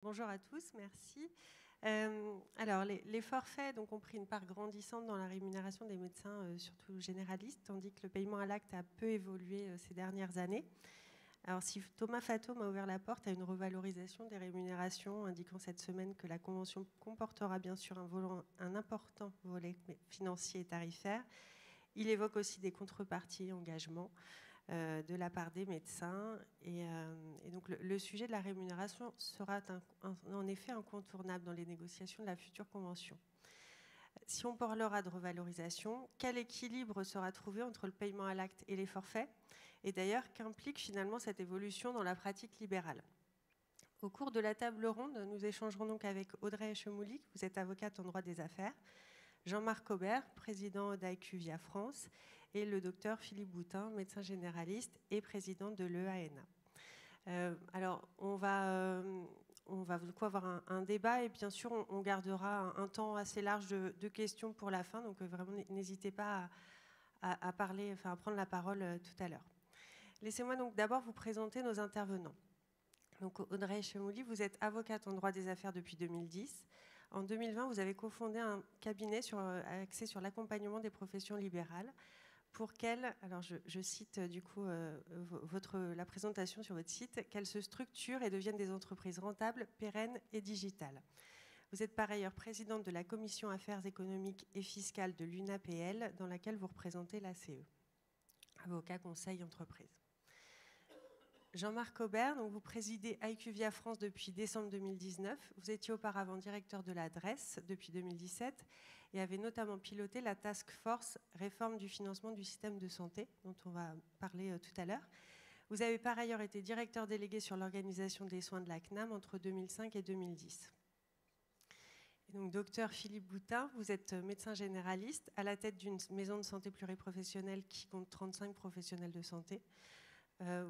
Bonjour à tous, merci. Alors, les forfaits donc, ont pris une part grandissante dans la rémunération des médecins, surtout généralistes, tandis que le paiement à l'acte a peu évolué ces dernières années. Alors, si Thomas Fatome a ouvert la porte à une revalorisation des rémunérations, indiquant cette semaine que la convention comportera bien sûr un important volet financier et tarifaire, il évoque aussi des contreparties et engagements de la part des médecins. Et donc le sujet de la rémunération sera en effet incontournable dans les négociations de la future convention. Si on parlera de revalorisation, quel équilibre sera trouvé entre le paiement à l'acte et les forfaits? Et d'ailleurs, qu'implique finalement cette évolution dans la pratique libérale? Au cours de la table ronde, nous échangerons donc avec Audrey Chemoulic, vous êtes avocate en droit des affaires, Jean-Marc Aubert, président d'IQVIA France, et le docteur Philippe Boutin, médecin généraliste et président de l'EANA. Alors, on va du coup avoir un débat et bien sûr, on gardera un temps assez large de questions pour la fin. Donc, vraiment, n'hésitez pas à parler, enfin, à prendre la parole tout à l'heure. Laissez-moi donc d'abord vous présenter nos intervenants. Donc, Audrey Chemoulic, vous êtes avocate en droit des affaires depuis 2010. En 2020, vous avez cofondé un cabinet axé sur l'accompagnement des professions libérales pour qu'elles, alors je cite du coup la présentation sur votre site, qu'elles se structurent et deviennent des entreprises rentables, pérennes et digitales. Vous êtes par ailleurs présidente de la commission affaires économiques et fiscales de l'UNAPL, dans laquelle vous représentez l'ACE, avocat conseil entreprise. Jean-Marc Aubert, donc vous présidez IQVIA France depuis décembre 2019. Vous étiez auparavant directeur de l'adresse depuis 2017 et avez notamment piloté la task force réforme du financement du système de santé, dont on va parler tout à l'heure. Vous avez par ailleurs été directeur délégué sur l'organisation des soins de la CNAM entre 2005 et 2010. Et donc, docteur Philippe Boutin, vous êtes médecin généraliste à la tête d'une maison de santé pluriprofessionnelle qui compte 35 professionnels de santé.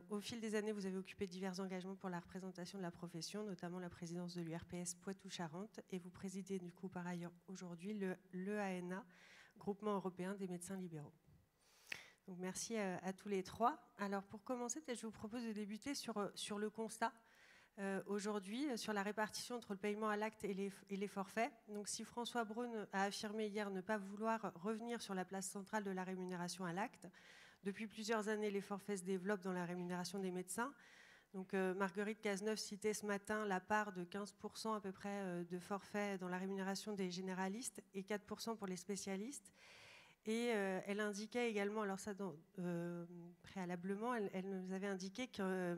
Au fil des années, vous avez occupé divers engagements pour la représentation de la profession, notamment la présidence de l'URPS Poitou-Charentes, et vous présidez du coup par ailleurs aujourd'hui l'EANA, Groupement européen des médecins libéraux. Donc merci à tous les trois. Alors pour commencer, peut-être je vous propose de débuter sur le constat aujourd'hui, sur la répartition entre le paiement à l'acte et les forfaits. Donc si François Braun a affirmé hier ne pas vouloir revenir sur la place centrale de la rémunération à l'acte, depuis plusieurs années, les forfaits se développent dans la rémunération des médecins. Donc, Marguerite Cazeneuve citait ce matin la part de 15% à peu près de forfaits dans la rémunération des généralistes et 4% pour les spécialistes. Et elle indiquait également, alors ça préalablement, elle nous avait indiqué que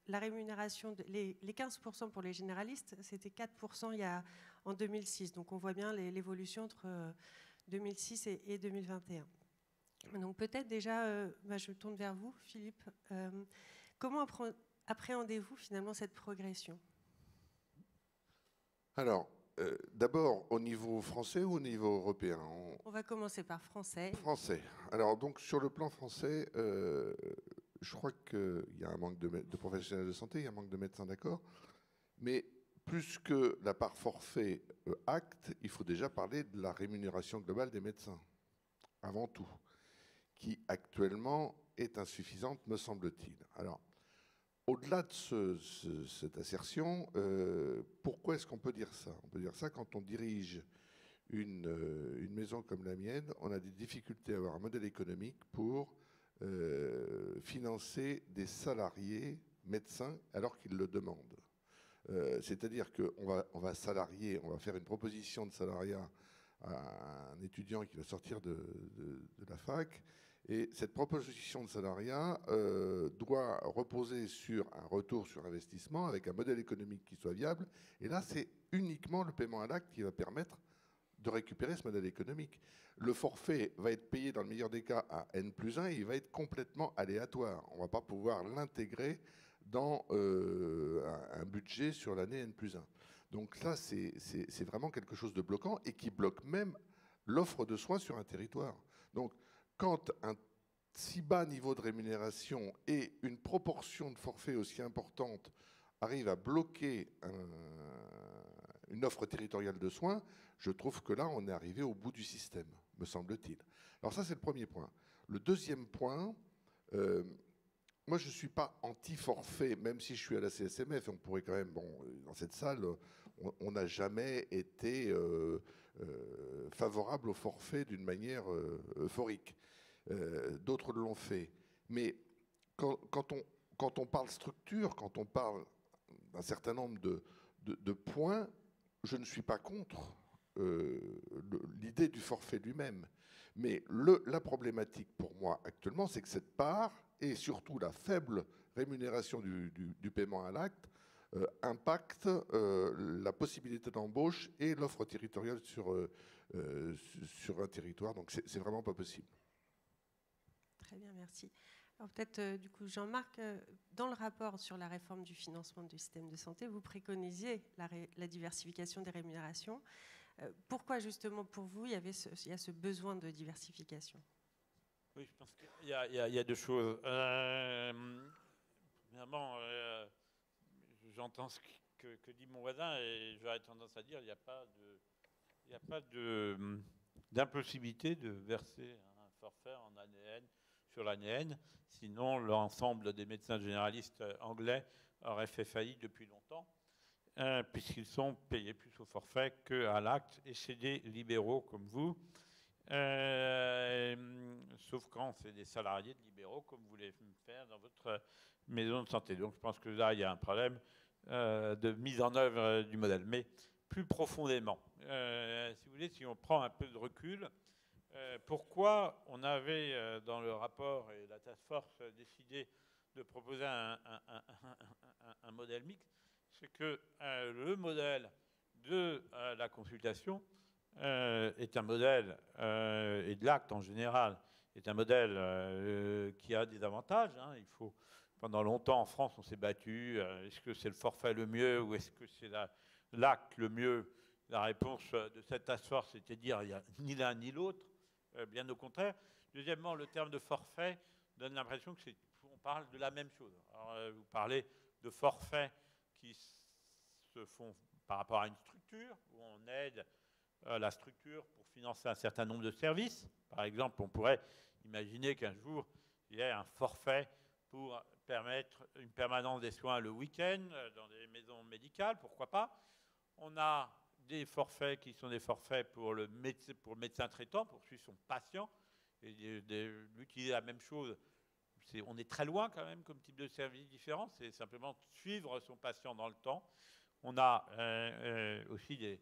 la rémunération, les 15% pour les généralistes, c'était 4% en 2006. Donc on voit bien l'évolution entre 2006 et 2021. Donc peut-être déjà, je me tourne vers vous, Philippe. Comment appréhendez-vous finalement cette progression? Alors, d'abord au niveau français ou au niveau européen? On va commencer par français. Français. Alors donc sur le plan français, je crois qu'il y a un manque de professionnels de santé, il y a un manque de médecins, d'accord. Mais plus que la part forfait acte, il faut déjà parler de la rémunération globale des médecins, avant tout, qui actuellement est insuffisante, me semble-t-il. Alors, au-delà de cette assertion, pourquoi est-ce qu'on peut dire ça? On peut dire ça quand on dirige une maison comme la mienne, on a des difficultés à avoir un modèle économique pour financer des salariés médecins alors qu'ils le demandent. C'est-à-dire qu'on va salarier, on va faire une proposition de salariat à un étudiant qui va sortir de la fac, et cette proposition de salariat doit reposer sur un retour sur investissement avec un modèle économique qui soit viable. Et là, c'est uniquement le paiement à l'acte qui va permettre de récupérer ce modèle économique. Le forfait va être payé dans le meilleur des cas à N+1 et il va être complètement aléatoire. On ne va pas pouvoir l'intégrer dans un budget sur l'année N+1. Donc ça, c'est vraiment quelque chose de bloquant et qui bloque même l'offre de soins sur un territoire. Donc quand un si bas niveau de rémunération et une proportion de forfait aussi importante arrive à bloquer une offre territoriale de soins, je trouve que là, on est arrivé au bout du système, me semble-t-il. Alors ça, c'est le premier point. Le deuxième point, moi, je ne suis pas anti-forfait, même si je suis à la CSMF. On pourrait quand même, bon, dans cette salle, on n'a jamais été favorable au forfait d'une manière euphorique. D'autres l'ont fait. Mais quand on parle structure, quand on parle d'un certain nombre de points, je ne suis pas contre l'idée du forfait lui-même. Mais la problématique pour moi actuellement, c'est que cette part, et surtout la faible rémunération du paiement à l'acte, impacte la possibilité d'embauche et l'offre territoriale sur un territoire. Donc c'est vraiment pas possible. Très bien, merci. Alors peut-être, du coup, Jean-Marc, dans le rapport sur la réforme du financement du système de santé, vous préconisiez la diversification des rémunérations. Pourquoi, justement, pour vous, il y a ce besoin de diversification? Oui, je pense qu'il y a deux choses. Premièrement, j'entends ce que dit mon voisin et j'aurais tendance à dire il n'y a pas d'impossibilité de verser un forfait en année N sur l'année N. Sinon, l'ensemble des médecins généralistes anglais auraient fait faillite depuis longtemps, puisqu'ils sont payés plus au forfait qu'à l'acte, et c'est des libéraux comme vous. Sauf quand c'est des salariés de libéraux, comme vous voulez faire dans votre maison de santé. Donc je pense que là, il y a un problème de mise en œuvre du modèle. Mais plus profondément, si vous voulez, si on prend un peu de recul, pourquoi on avait dans le rapport et la task force décidé de proposer un modèle mixte, c'est que le modèle de la consultation est un modèle, et de l'acte en général, est un modèle qui a des avantages. Hein. Pendant longtemps en France, on s'est battu. Est-ce que c'est le forfait le mieux ou est-ce que c'est l'acte le mieux? La réponse de cette task force, c'était de dire il n'y a ni l'un ni l'autre, bien au contraire. Deuxièmement, le terme de forfait donne l'impression qu'on parle de la même chose. Alors, vous parlez de forfaits qui se font par rapport à une structure où on aide la structure pour financer un certain nombre de services. Par exemple, on pourrait imaginer qu'un jour, il y ait un forfait pour permettre une permanence des soins le week-end dans des maisons médicales, pourquoi pas. On a des forfaits qui sont des forfaits pour le médecin traitant, pour suivre son patient, et d'utiliser la même chose. On est très loin quand même comme type de service différent, c'est simplement suivre son patient dans le temps. On a aussi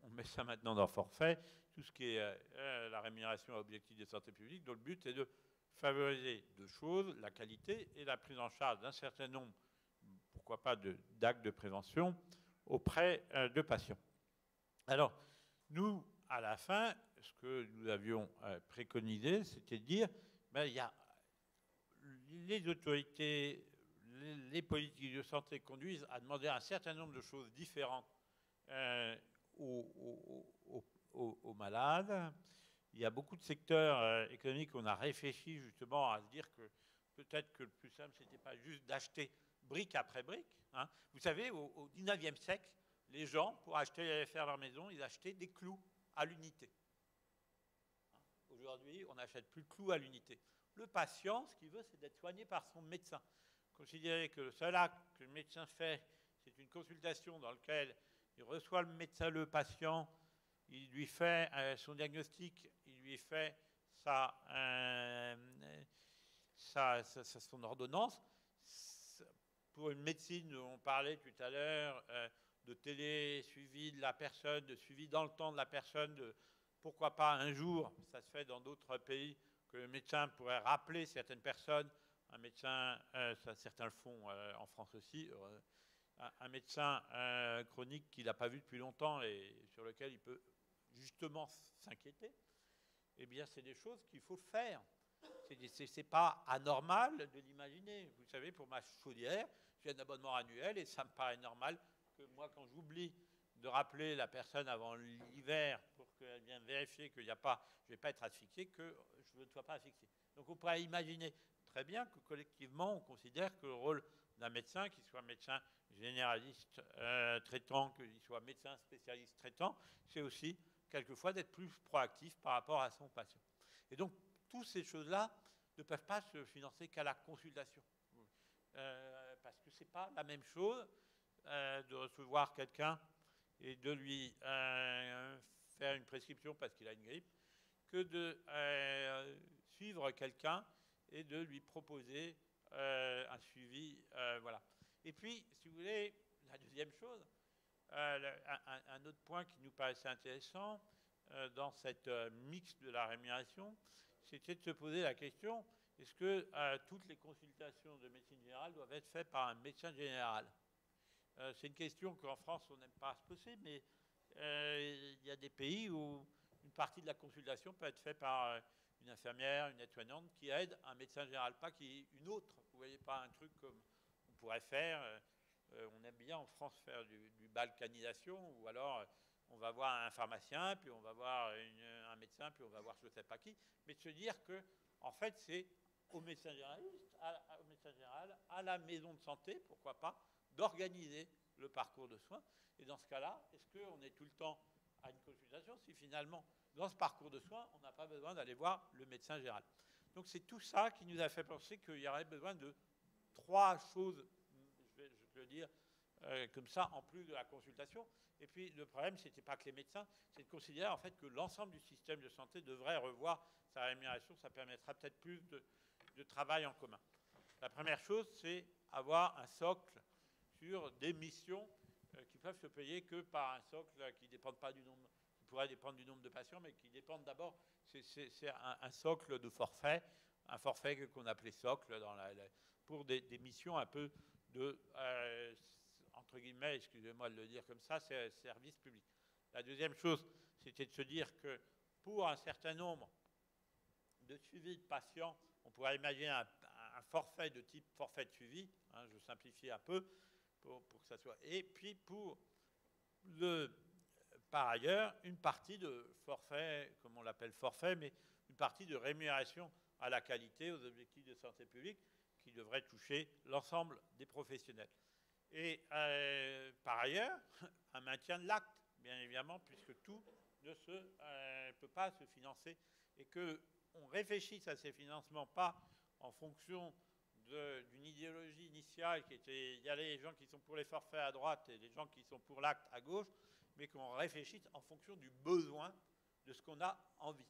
on met ça maintenant dans le forfait, tout ce qui est la rémunération à objectif de santé publique, dont le but est de favoriser deux choses, la qualité et la prise en charge d'un certain nombre, pourquoi pas, d'actes de prévention auprès de patients. Alors, nous, à la fin, ce que nous avions préconisé, c'était de dire, il y a les autorités, les politiques de santé conduisent à demander un certain nombre de choses différentes aux malades. Il y a beaucoup de secteurs économiques où on a réfléchi justement à se dire que peut-être que le plus simple, ce n'était pas juste d'acheter brique après brique. Hein. Vous savez, au 19e siècle, les gens, pour faire leur maison, ils achetaient des clous à l'unité. Aujourd'hui, on n'achète plus de clous à l'unité. Le patient, ce qu'il veut, c'est d'être soigné par son médecin. Considérer que le seul acte que le médecin fait, c'est une consultation dans laquelle il reçoit le patient, il lui fait son diagnostic, il lui fait son ordonnance. Pour une médecine, on parlait tout à l'heure de télé-suivi de la personne, de suivi dans le temps de la personne, pourquoi pas un jour, ça se fait dans d'autres pays, que le médecin pourrait rappeler certaines personnes, un médecin, certains le font en France aussi, un médecin chronique qu'il n'a pas vu depuis longtemps et sur lequel il peut justement s'inquiéter, eh bien c'est des choses qu'il faut faire. C'est pas anormal de l'imaginer. Vous savez, pour ma chaudière, j'ai un abonnement annuel et ça me paraît normal que moi, quand j'oublie de rappeler la personne avant l'hiver pour qu'elle vienne vérifier que je ne vais pas être asphyxié, que je ne sois pas asphyxié. Donc on pourrait imaginer très bien que collectivement, on considère que le rôle d'un médecin, qu'il soit médecin généraliste traitant, qu'il soit médecin spécialiste traitant, c'est aussi quelquefois d'être plus proactif par rapport à son patient. Et donc, toutes ces choses-là ne peuvent pas se financer qu'à la consultation. parce que ce n'est pas la même chose de recevoir quelqu'un et de lui faire une prescription parce qu'il a une grippe, que de suivre quelqu'un et de lui proposer un suivi. Voilà. Et puis, si vous voulez, la deuxième chose, un autre point qui nous paraissait intéressant dans cette mix de la rémunération, c'était de se poser la question, est-ce que toutes les consultations de médecine générale doivent être faites par un médecin général? C'est une question qu'en France, on n'aime pas se poser, mais il y a des pays où une partie de la consultation peut être faite par une infirmière, une aide-soignante qui aide un médecin général, pas une autre. Vous voyez, pas un truc comme on pourrait faire. On aime bien en France faire du balkanisation, ou alors on va voir un pharmacien, puis on va voir un médecin, puis on va voir je ne sais pas qui. Mais de se dire que, en fait, c'est au médecin généraliste, au médecin général, à la maison de santé, pourquoi pas, d'organiser le parcours de soins. Et dans ce cas-là, est-ce qu'on est tout le temps à une consultation si finalement, dans ce parcours de soins, on n'a pas besoin d'aller voir le médecin général? Donc c'est tout ça qui nous a fait penser qu'il y aurait besoin de 3 choses, je vais le dire comme ça, en plus de la consultation. Et puis le problème, ce n'était pas que les médecins, c'est de considérer en fait que l'ensemble du système de santé devrait revoir sa rémunération. Ça permettra peut-être plus de travail en commun. La première chose, c'est avoir un socle sur des missions qui peuvent se payer que par un socle qui ne dépend pas du nombre, qui pourrait dépendre du nombre de patients, mais qui dépendent d'abord, c'est un socle de forfait, un forfait qu'on appelait socle pour des missions un peu de, entre guillemets, excusez-moi de le dire comme ça, c'est service public. La deuxième chose, c'était de se dire que pour un certain nombre de suivis de patients, on pourrait imaginer un forfait de type forfait de suivi, hein, je simplifie un peu, pour que ça soit. Et puis par ailleurs, une partie de forfait, comme on l'appelle forfait, mais une partie de rémunération à la qualité, aux objectifs de santé publique, qui devrait toucher l'ensemble des professionnels. Et par ailleurs, un maintien de l'acte, bien évidemment, puisque tout ne peut pas se financer, et qu'on réfléchisse à ces financements pas en fonction d'une idéologie initiale qui était, il y a les gens qui sont pour les forfaits à droite et les gens qui sont pour l'acte à gauche, mais qu'on réfléchisse en fonction du besoin de ce qu'on a envie.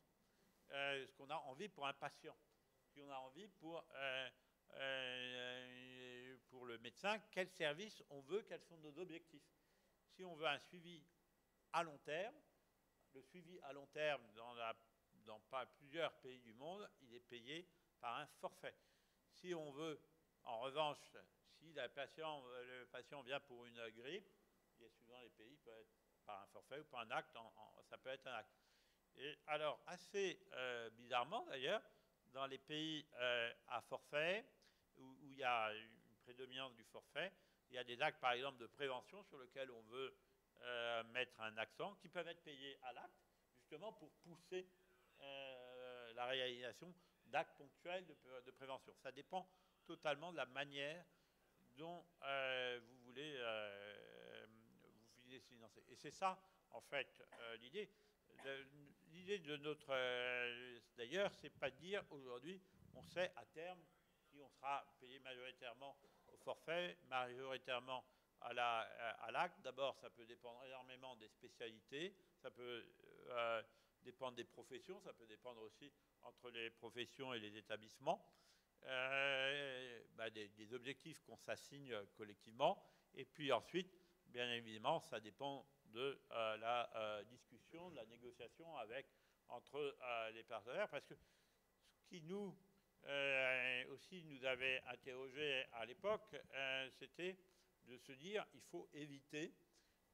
Ce qu'on a envie pour un patient, ce qu'on a envie pour le médecin, quel service on veut, quels sont nos objectifs. Si on veut un suivi à long terme, le suivi à long terme dans plusieurs pays du monde, il est payé par un forfait. Si on veut, en revanche, si le patient vient pour une grippe, et suivant les pays, peut être par un forfait ou par un acte, ça peut être un acte. Et alors, assez bizarrement d'ailleurs, dans les pays à forfait, où il y a une prédominance du forfait, il y a des actes, par exemple, de prévention sur lesquels on veut mettre un accent, qui peuvent être payés à l'acte, justement pour pousser la réalisation d'actes ponctuels de prévention. Ça dépend totalement de la manière dont vous voulez financer. Et c'est ça, en fait, l'idée. L'idée de notre... D'ailleurs, c'est pas de dire aujourd'hui, on sait à terme si on sera payé majoritairement au forfait, majoritairement à l'acte. D'abord, ça peut dépendre énormément des spécialités, ça peut dépendre des professions, ça peut dépendre aussi entre les professions et les établissements, des objectifs qu'on s'assigne collectivement. Et puis ensuite, bien évidemment, ça dépend de la discussion, de la négociation entre les partenaires, parce que ce qui aussi nous avait interrogé à l'époque, c'était de se dire il faut éviter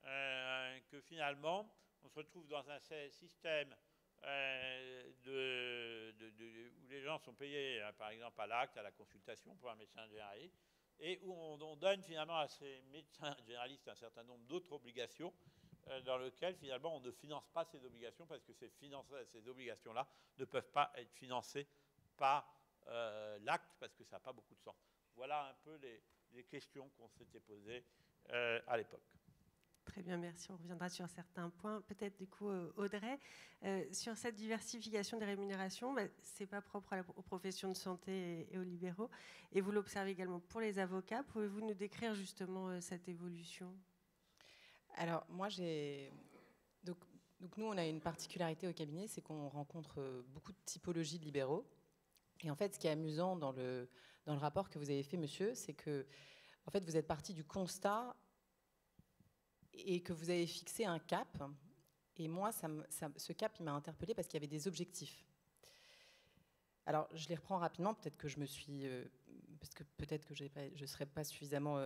que finalement on se retrouve dans un système où les gens sont payés, par exemple, à l'acte, à la consultation pour un médecin généraliste, et où on donne finalement à ces médecins généralistes un certain nombre d'autres obligations dans lesquelles finalement on ne finance pas ces obligations parce que ces obligations-là ne peuvent pas être financées par l'acte parce que ça n'a pas beaucoup de sens. Voilà un peu les questions qu'on s'était posées à l'époque. Très bien, merci. On reviendra sur certains points. Peut-être du coup, Audrey, sur cette diversification des rémunérations, ce n'est pas propre aux professions de santé et aux libéraux. Et vous l'observez également pour les avocats. Pouvez-vous nous décrire justement cette évolution ? Alors, moi, Donc nous, on a une particularité au cabinet, c'est qu'on rencontre beaucoup de typologies de libéraux. Et en fait, ce qui est amusant dans le rapport que vous avez fait, monsieur, c'est que en fait, vous êtes parti du constat et que vous avez fixé un cap. Et moi, ce cap, il m'a interpellée parce qu'il y avait des objectifs. Alors, je les reprends rapidement. Peut-être que je me suis... parce que peut-être que je ne serai pas suffisamment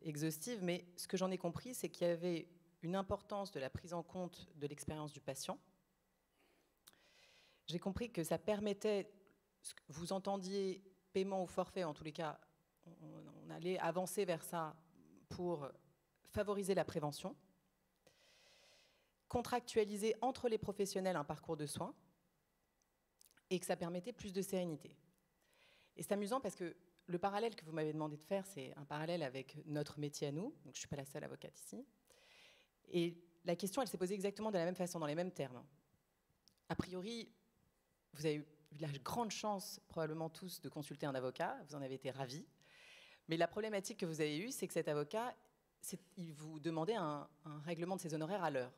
exhaustive, mais ce que j'en ai compris, c'est qu'il y avait une importance de la prise en compte de l'expérience du patient. J'ai compris que ça permettait, vous entendiez paiement ou forfait, en tous les cas, on allait avancer vers ça pour favoriser la prévention, contractualiser entre les professionnels un parcours de soins et que ça permettait plus de sérénité. Et c'est amusant parce que le parallèle que vous m'avez demandé de faire, c'est un parallèle avec notre métier à nous, donc je ne suis pas la seule avocate ici. Et la question, elle s'est posée exactement de la même façon, dans les mêmes termes. A priori, vous avez eu la grande chance, probablement tous, de consulter un avocat, vous en avez été ravis. Mais la problématique que vous avez eue, c'est que cet avocat, il vous demandait un règlement de ses honoraires à l'heure.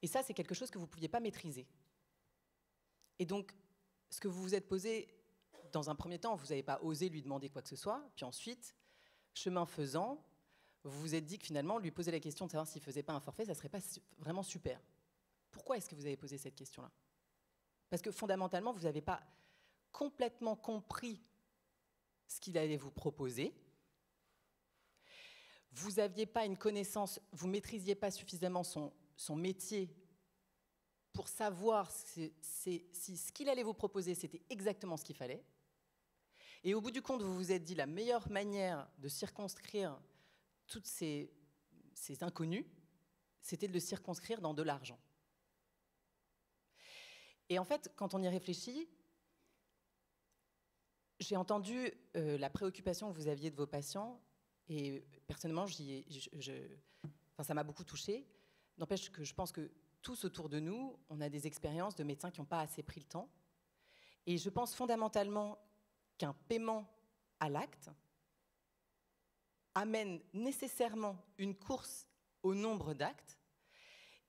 Et ça, c'est quelque chose que vous ne pouviez pas maîtriser. Et donc, ce que vous vous êtes posé, dans un premier temps, vous n'avez pas osé lui demander quoi que ce soit. Puis ensuite, chemin faisant, vous vous êtes dit que finalement, lui poser la question de savoir s'il ne faisait pas un forfait, ça ne serait pas vraiment super. Pourquoi est-ce que vous avez posé cette question-là ? Parce que fondamentalement, vous n'avez pas complètement compris ce qu'il allait vous proposer. Vous n'aviez pas une connaissance, vous ne maîtrisiez pas suffisamment son métier pour savoir si ce qu'il allait vous proposer, c'était exactement ce qu'il fallait. Et au bout du compte, vous vous êtes dit la meilleure manière de circonscrire toutes ces inconnus, c'était de le circonscrire dans de l'argent. Et en fait, quand on y réfléchit, j'ai entendu la préoccupation que vous aviez de vos patients, et personnellement, ça m'a beaucoup touchée. N'empêche que je pense que tous autour de nous, on a des expériences de médecins qui n'ont pas assez pris le temps. Et je pense fondamentalement qu'un paiement à l'acte amène nécessairement une course au nombre d'actes.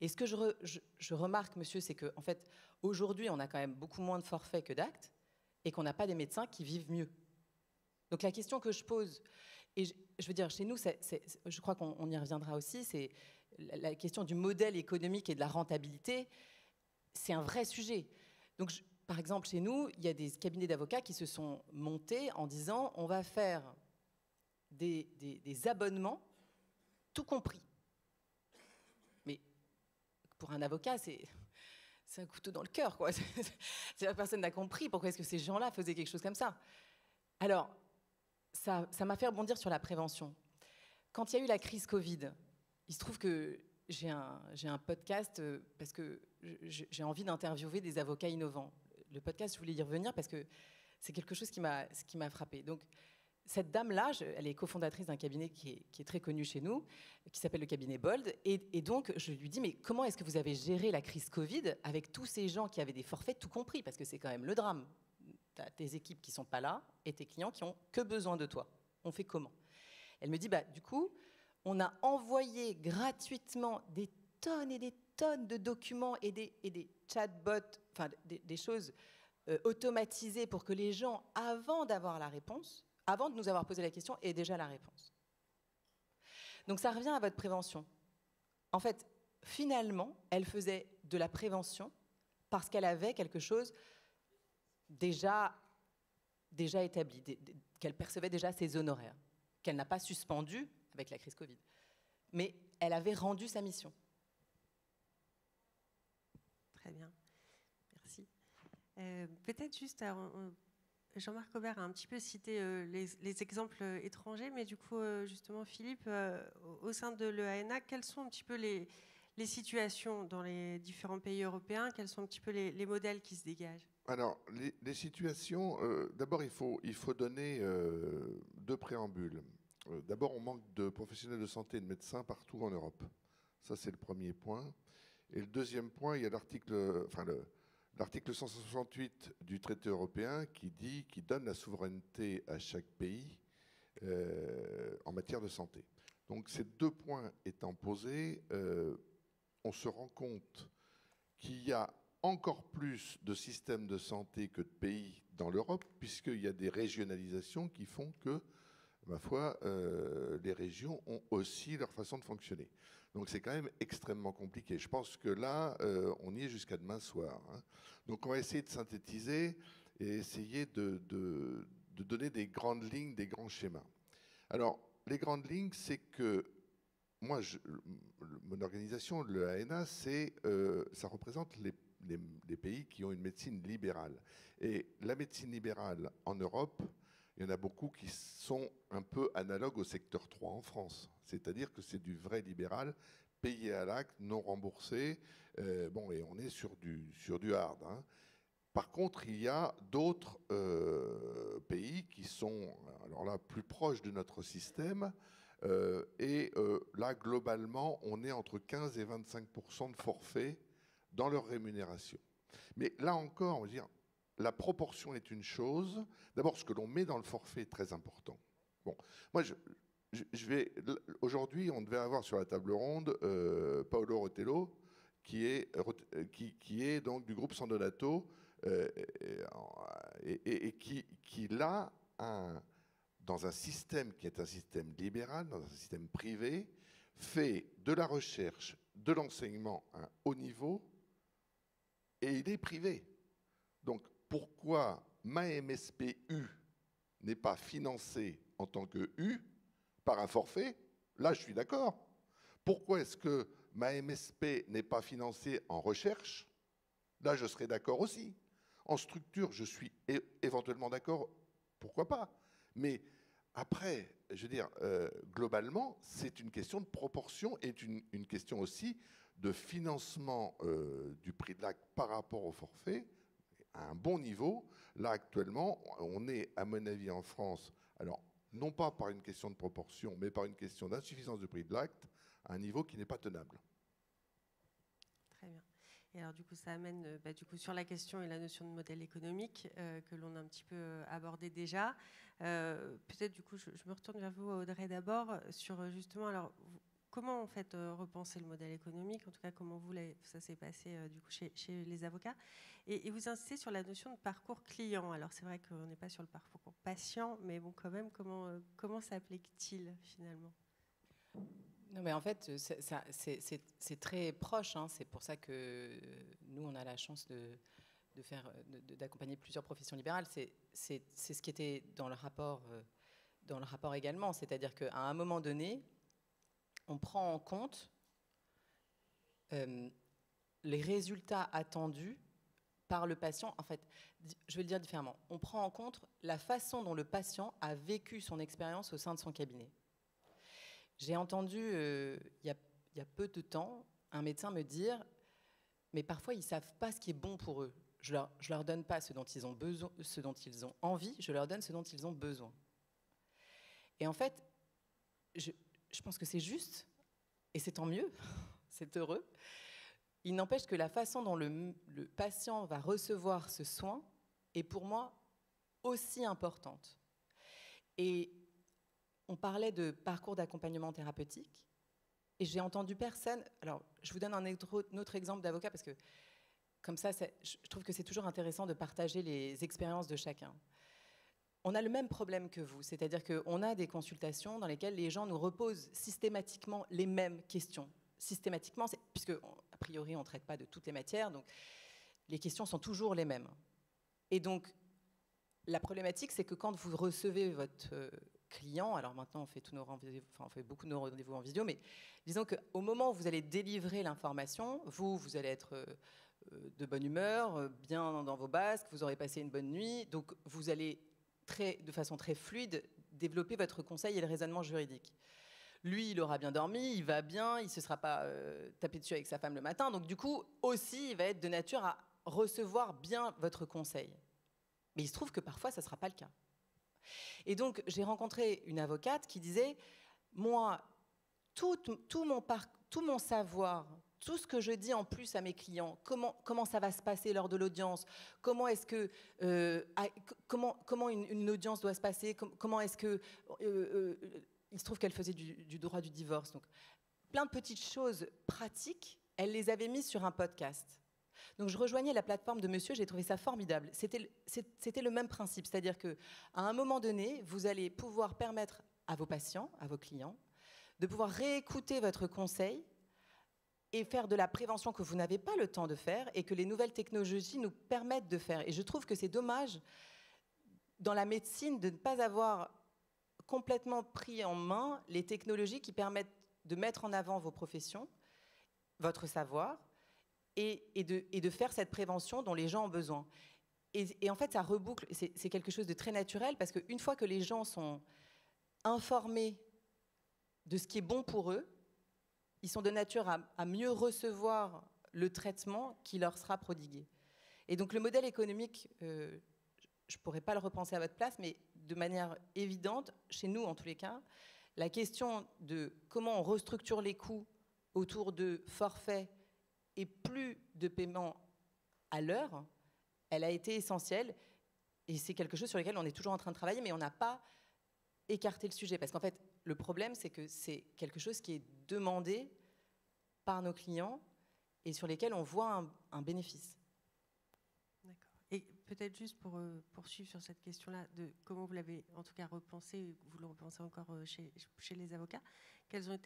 Et ce que je remarque, monsieur, c'est qu'en fait, aujourd'hui, on a quand même beaucoup moins de forfaits que d'actes et qu'on n'a pas des médecins qui vivent mieux. Donc la question que je pose, et je veux dire, chez nous, je crois qu'on y reviendra aussi, c'est la question du modèle économique et de la rentabilité, c'est un vrai sujet. Donc, par exemple, chez nous, il y a des cabinets d'avocats qui se sont montés en disant on va faire des abonnements, tout compris. Mais pour un avocat, c'est un couteau dans le cœur, quoi. Personne n'a compris pourquoi est-ce que ces gens-là faisaient quelque chose comme ça. Alors, ça m'a fait rebondir sur la prévention. Quand il y a eu la crise Covid, il se trouve que j'ai un podcast parce que j'ai envie d'interviewer des avocats innovants. Le podcast, je voulais y revenir parce que c'est quelque chose qui m'a frappée. Donc, cette dame-là, elle est cofondatrice d'un cabinet qui est très connu chez nous, qui s'appelle le cabinet Bold. Et donc, je lui dis, mais comment est-ce que vous avez géré la crise Covid avec tous ces gens qui avaient des forfaits, tout compris? Parce que c'est quand même le drame. Tu as tes équipes qui ne sont pas là et tes clients qui n'ont que besoin de toi. On fait comment? Elle me dit, du coup, on a envoyé gratuitement des tonnes et des tonnes de documents et des chatbots, enfin des choses automatisées pour que les gens, avant d'avoir la réponse, avant de nous avoir posé la question, aient déjà la réponse. Donc ça revient à votre prévention. En fait, finalement, elle faisait de la prévention parce qu'elle avait quelque chose déjà établi, qu'elle percevait déjà ses honoraires, qu'elle n'a pas suspendu avec la crise Covid. Mais elle avait rendu sa mission. Très bien, merci. Peut-être juste, Jean-Marc Aubert a un petit peu cité les exemples étrangers, mais du coup, justement, Philippe, au sein de l'EANA, quelles sont un petit peu les situations dans les différents pays européens? Quels sont un petit peu les modèles qui se dégagent? Alors, les situations, d'abord, il faut donner deux préambules. D'abord, on manque de professionnels de santé et de médecins partout en Europe. Ça, c'est le premier point. Et le deuxième point, il y a l'article 168 du traité européen qui donne la souveraineté à chaque pays en matière de santé. Donc ces deux points étant posés, on se rend compte qu'il y a encore plus de systèmes de santé que de pays dans l'Europe, puisqu'il y a des régionalisations qui font que, ma foi, les régions ont aussi leur façon de fonctionner. Donc c'est quand même extrêmement compliqué. Je pense que là, on y est jusqu'à demain soir. Hein. Donc on va essayer de synthétiser et essayer de donner des grandes lignes, des grands schémas. Alors, les grandes lignes, c'est que moi, mon organisation, le ANA, ça représente les pays qui ont une médecine libérale. Et la médecine libérale en Europe, il y en a beaucoup qui sont un peu analogues au secteur 3 en France. C'est-à-dire que c'est du vrai libéral, payé à l'acte, non remboursé. Bon, et on est sur du hard. Hein. Par contre, il y a d'autres pays qui sont, alors là, plus proches de notre système. Là, globalement, on est entre 15 et 25% de forfait dans leur rémunération. Mais là encore, on va dire, la proportion est une chose. D'abord, ce que l'on met dans le forfait est très important. Bon, moi, aujourd'hui, on devait avoir sur la table ronde Paolo Rotello, qui est donc du groupe San Donato, et qui là, dans un système qui est un système libéral, dans un système privé, fait de la recherche, de l'enseignement à un haut niveau, et il est privé. Donc, pourquoi ma MSPU n'est pas financée en tant que U par un forfait? Là, je suis d'accord. Pourquoi est-ce que ma MSP n'est pas financée en recherche? Là, je serais d'accord aussi. En structure, je suis éventuellement d'accord, pourquoi pas. Mais après, je veux dire, globalement, c'est une question de proportion et une question aussi de financement du prix de l'acte par rapport au forfait à un bon niveau. Là, actuellement, on est, à mon avis, en France, alors non pas par une question de proportion, mais par une question d'insuffisance du prix de l'acte, à un niveau qui n'est pas tenable. Très bien. Et alors, du coup, ça amène sur la question et la notion de modèle économique que l'on a un petit peu abordé déjà. Peut-être, du coup, je me retourne vers vous, Audrey, d'abord, sur justement, alors, comment, en fait, repenser le modèle économique? En tout cas, comment ça s'est passé, du coup, chez les avocats? Et vous insistez sur la notion de parcours client. Alors, c'est vrai qu'on n'est pas sur le parcours patient, mais bon, quand même, comment s'applique-t-il, finalement? Non, mais en fait, c'est très proche. Hein. C'est pour ça que nous, on a la chance d'accompagner plusieurs professions libérales. C'est ce qui était dans le rapport également. C'est-à-dire qu'à un moment donné, on prend en compte les résultats attendus par le patient. En fait, je vais le dire différemment. On prend en compte la façon dont le patient a vécu son expérience au sein de son cabinet. J'ai entendu, il y a peu de temps, un médecin me dire « Mais parfois, ils ne savent pas ce qui est bon pour eux. Je leur donne pas ce dont ils ont besoin, ce dont ils ont envie, je leur donne ce dont ils ont besoin. » Et en fait, je pense que c'est juste, et c'est tant mieux, c'est heureux. Il n'empêche que la façon dont le patient va recevoir ce soin est pour moi aussi importante. Et on parlait de parcours d'accompagnement thérapeutique, et j'ai entendu personne... Alors, je vous donne un autre exemple d'avocat, parce que comme ça, je trouve que c'est toujours intéressant de partager les expériences de chacun. On a le même problème que vous, c'est-à-dire qu'on a des consultations dans lesquelles les gens nous reposent systématiquement les mêmes questions. Systématiquement, puisque a priori on ne traite pas de toutes les matières, donc les questions sont toujours les mêmes. Et donc, la problématique, c'est que quand vous recevez votre client, alors maintenant on fait on fait beaucoup de nos rendez-vous en vidéo, mais disons qu'au moment où vous allez délivrer l'information, vous allez être de bonne humeur, bien dans vos basques, vous aurez passé une bonne nuit, donc vous allez de façon très fluide développer votre conseil et le raisonnement juridique. Lui, il aura bien dormi, il va bien, il ne se sera pas tapé dessus avec sa femme le matin, donc du coup, aussi, il va être de nature à recevoir bien votre conseil. Mais il se trouve que parfois, ça ne sera pas le cas. Et donc, j'ai rencontré une avocate qui disait, moi, tout mon savoir, tout ce que je dis en plus à mes clients, comment ça va se passer lors de l'audience, comment est-ce que comment une audience doit se passer, comment est-ce que il se trouve qu'elle faisait du droit du divorce, donc plein de petites choses pratiques, elle les avait mises sur un podcast. Donc je rejoignais la plateforme de monsieur, j'ai trouvé ça formidable. C'était le même principe, c'est-à-dire qu'à un moment donné, vous allez pouvoir permettre à vos patients, à vos clients, de pouvoir réécouter votre conseil et faire de la prévention que vous n'avez pas le temps de faire et que les nouvelles technologies nous permettent de faire. Et je trouve que c'est dommage, dans la médecine, de ne pas avoir complètement pris en main les technologies qui permettent de mettre en avant vos professions, votre savoir, et de faire cette prévention dont les gens ont besoin. Et en fait, ça reboucle, c'est quelque chose de très naturel, parce qu'une fois que les gens sont informés de ce qui est bon pour eux, ils sont de nature à mieux recevoir le traitement qui leur sera prodigué. Et donc le modèle économique, je ne pourrais pas le repenser à votre place, mais de manière évidente, chez nous en tous les cas, la question de comment on restructure les coûts autour de forfaits et plus de paiement à l'heure, elle a été essentielle. Et c'est quelque chose sur lequel on est toujours en train de travailler, mais on n'a pas écarté le sujet. Parce qu'en fait, le problème, c'est que c'est quelque chose qui est demandé par nos clients et sur lesquels on voit un bénéfice. D'accord. Et peut-être juste pour poursuivre sur cette question-là, de comment vous l'avez en tout cas repensé, vous le repensez encore chez les avocats, quels ont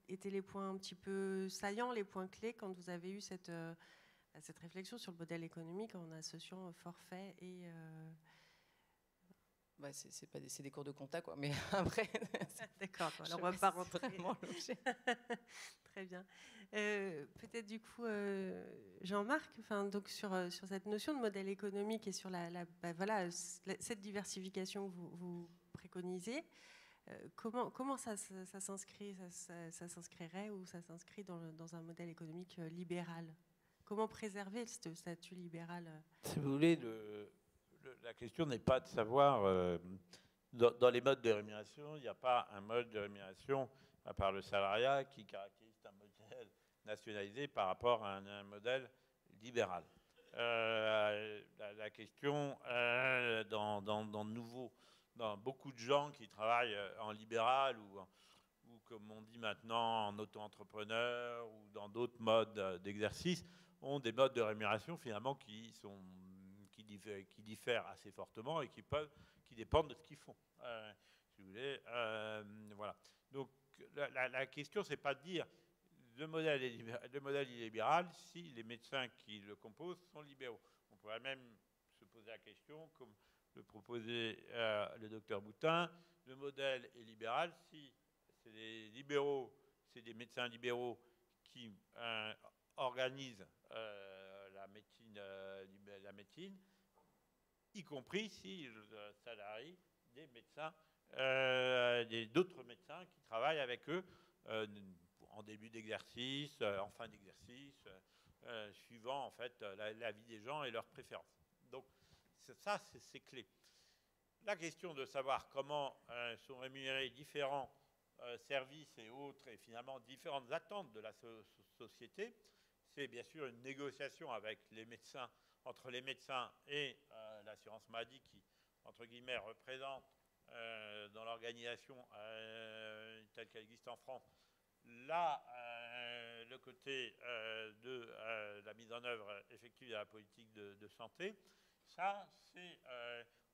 été les points un petit peu saillants, les points clés quand vous avez eu cette réflexion sur le modèle économique en associant forfait et... c'est des cours de compta, quoi. Mais après... D'accord, alors on ne va pas rentrer. Très bien. Peut-être du coup, Jean-Marc, donc sur cette notion de modèle économique et sur cette diversification que vous préconisez, comment ça s'inscrit, ça s'inscrirait ou ça s'inscrit dans un modèle économique libéral? Comment préserver ce statut libéral? Si vous voulez, la question n'est pas de savoir, dans les modes de rémunération, il n'y a pas un mode de rémunération, à part le salariat, qui caractérise un modèle nationalisé par rapport à un modèle libéral. La question, dans beaucoup de gens qui travaillent en libéral ou comme on dit maintenant, en auto-entrepreneur ou dans d'autres modes d'exercice, ont des modes de rémunération finalement qui diffèrent assez fortement et qui dépendent de ce qu'ils font. Si vous voulez, voilà. Donc la question, c'est pas de dire le modèle est libéral si les médecins qui le composent sont libéraux. On pourrait même se poser la question, comme le proposait le docteur Boutin, le modèle est libéral si c'est des libéraux, c'est des médecins libéraux qui organisent la médecine, y compris s'ils salarient des médecins, d'autres médecins qui travaillent avec eux en début d'exercice, en fin d'exercice, suivant en fait la vie des gens et leurs préférences. Donc ça, c'est clé. La question de savoir comment sont rémunérés différents services et autres, et finalement différentes attentes de la société, c'est bien sûr une négociation avec les médecins, entre les médecins et l'assurance maladie qui, entre guillemets, représente dans l'organisation telle qu'elle existe en France, là, le côté de la mise en œuvre effective de la politique de santé. Ça, c'est...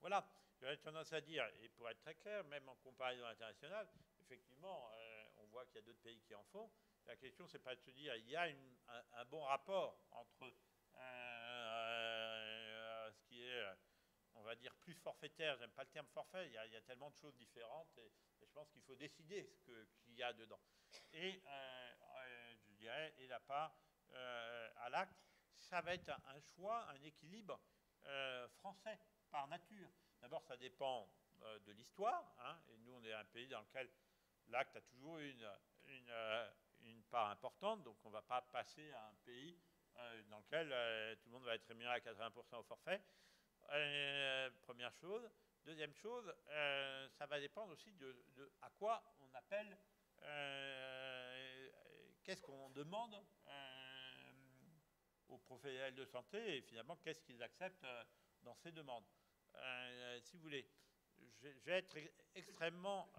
voilà, j'aurais tendance à dire, et pour être très clair, même en comparaison internationale, effectivement, on voit qu'il y a d'autres pays qui en font. La question, c'est pas de se dire, il y a un bon rapport entre ce qui est, on va dire, plus forfaitaire, j'aime pas le terme forfait, il y a tellement de choses différentes, et je pense qu'il faut décider qu'il y a dedans. Et, je dirais, et la part à l'acte, ça va être un choix, un équilibre français, par nature. D'abord, ça dépend de l'histoire, hein, et nous, on est un pays dans lequel l'acte a toujours une part importante, donc on ne va pas passer à un pays dans lequel tout le monde va être rémunéré à 80% au forfait. Première chose. Deuxième chose, ça va dépendre aussi de à quoi on appelle, qu'est-ce qu'on demande aux professionnels de santé et finalement qu'est-ce qu'ils acceptent dans ces demandes. Si vous voulez, je vais être extrêmement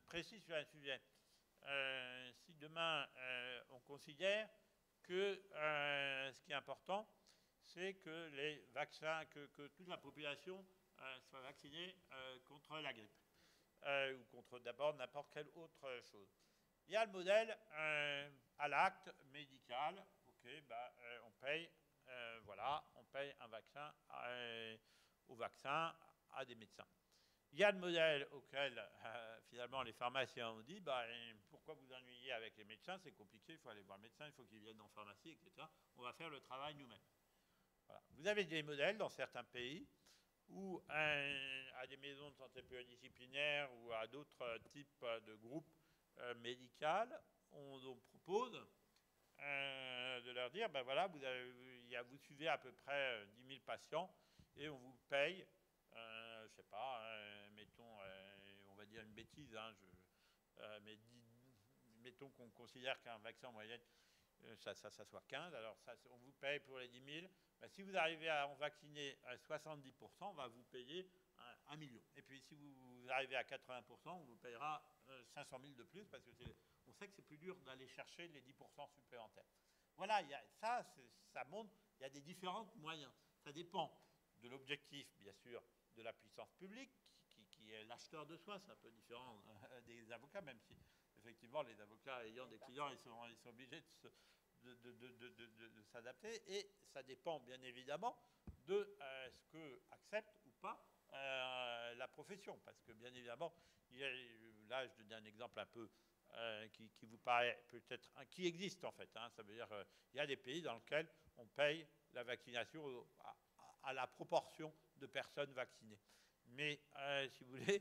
précis sur un sujet. Si demain on considère que ce qui est important, c'est que les vaccins, que toute la population soit vaccinée contre la grippe ou contre d'abord n'importe quelle autre chose. Il y a le modèle à l'acte médical. Ok, on paye, voilà, on paye un vaccin au vaccin à des médecins. Il y a le modèle auquel, finalement, les pharmaciens ont dit pourquoi vous ennuyez avec les médecins, c'est compliqué, il faut aller voir le médecin, il faut qu'ils viennent en pharmacie, etc. On va faire le travail nous-mêmes. Voilà. Vous avez des modèles dans certains pays où, à des maisons de santé pluridisciplinaires ou à d'autres types de groupes médicaux, on propose de leur dire voilà, vous suivez à peu près 10 000 patients et on vous paye. Je ne sais pas, mettons, on va dire une bêtise, mais mettons qu'on considère qu'un vaccin en moyenne, ça soit 15, alors on vous paye pour les 10 000. Si vous arrivez à en vacciner 70%, on va vous payer 1 million. Et puis si vous arrivez à 80%, on vous payera 500 000 de plus, parce que on sait que c'est plus dur d'aller chercher les 10% supplémentaires. Voilà, ça montre, il y a des différents moyens. Ça dépend de l'objectif, bien sûr, de la puissance publique, qui est l'acheteur de soi. C'est un peu différent des avocats, même si, effectivement, les avocats ayant des clients, ils sont obligés de s'adapter. Et ça dépend, bien évidemment, de ce que accepte ou pas la profession. Parce que, bien évidemment, là, je donne un exemple un peu qui vous paraît peut-être, qui existe en fait. Ça veut dire qu'il y a des pays dans lesquels on paye la vaccination à la proportion de personnes vaccinées. Mais, si vous voulez,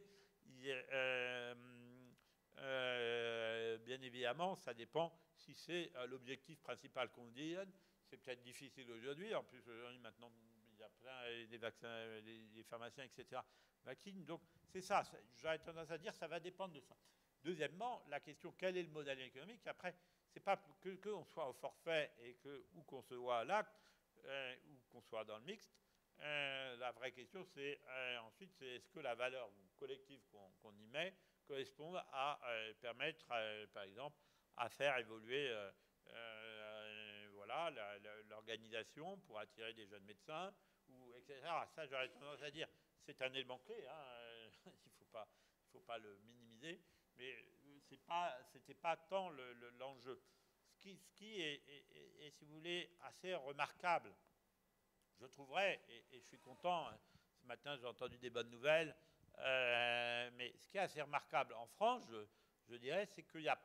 bien évidemment, ça dépend si c'est l'objectif principal qu'on dit. C'est peut-être difficile aujourd'hui. En plus, maintenant, il y a plein des vaccins, les pharmaciens, etc. vaccinent. Donc, c'est ça. J'aurais tendance à dire ça va dépendre de ça. Deuxièmement, la question, quel est le modèle économique? Après, c'est pas qu'on soit au forfait et ou qu'on soit à l'acte ou qu'on soit dans le mixte. La vraie question, c'est ensuite, c'est est-ce que la valeur collective qu'on y met correspond à permettre, par exemple, à faire évoluer voilà, l'organisation pour attirer des jeunes médecins, ou, etc. Ça, j'aurais tendance à dire, c'est un élément clé. Il ne faut pas le minimiser, mais ce n'était pas tant l'enjeu. Ce qui est, si vous voulez, assez remarquable, je trouverais, et je suis content, ce matin j'ai entendu des bonnes nouvelles, mais ce qui est assez remarquable en France, je dirais, c'est qu'il n'y a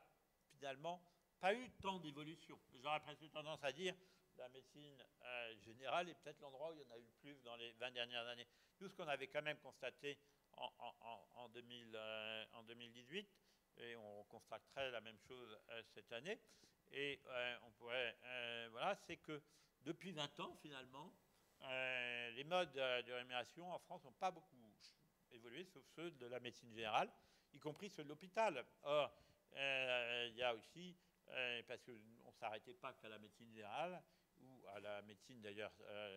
finalement pas eu tant d'évolution. J'aurais presque tendance à dire la médecine générale est peut-être l'endroit où il y en a eu le plus dans les 20 dernières années. Tout ce qu'on avait quand même constaté en 2018, et on constaterait la même chose cette année, et on pourrait, voilà, c'est que depuis 20 ans, finalement, les modes de rémunération en France n'ont pas beaucoup évolué, sauf ceux de la médecine générale, y compris ceux de l'hôpital. Or, il y a aussi, parce qu'on ne s'arrêtait pas qu'à la médecine générale, ou à la médecine d'ailleurs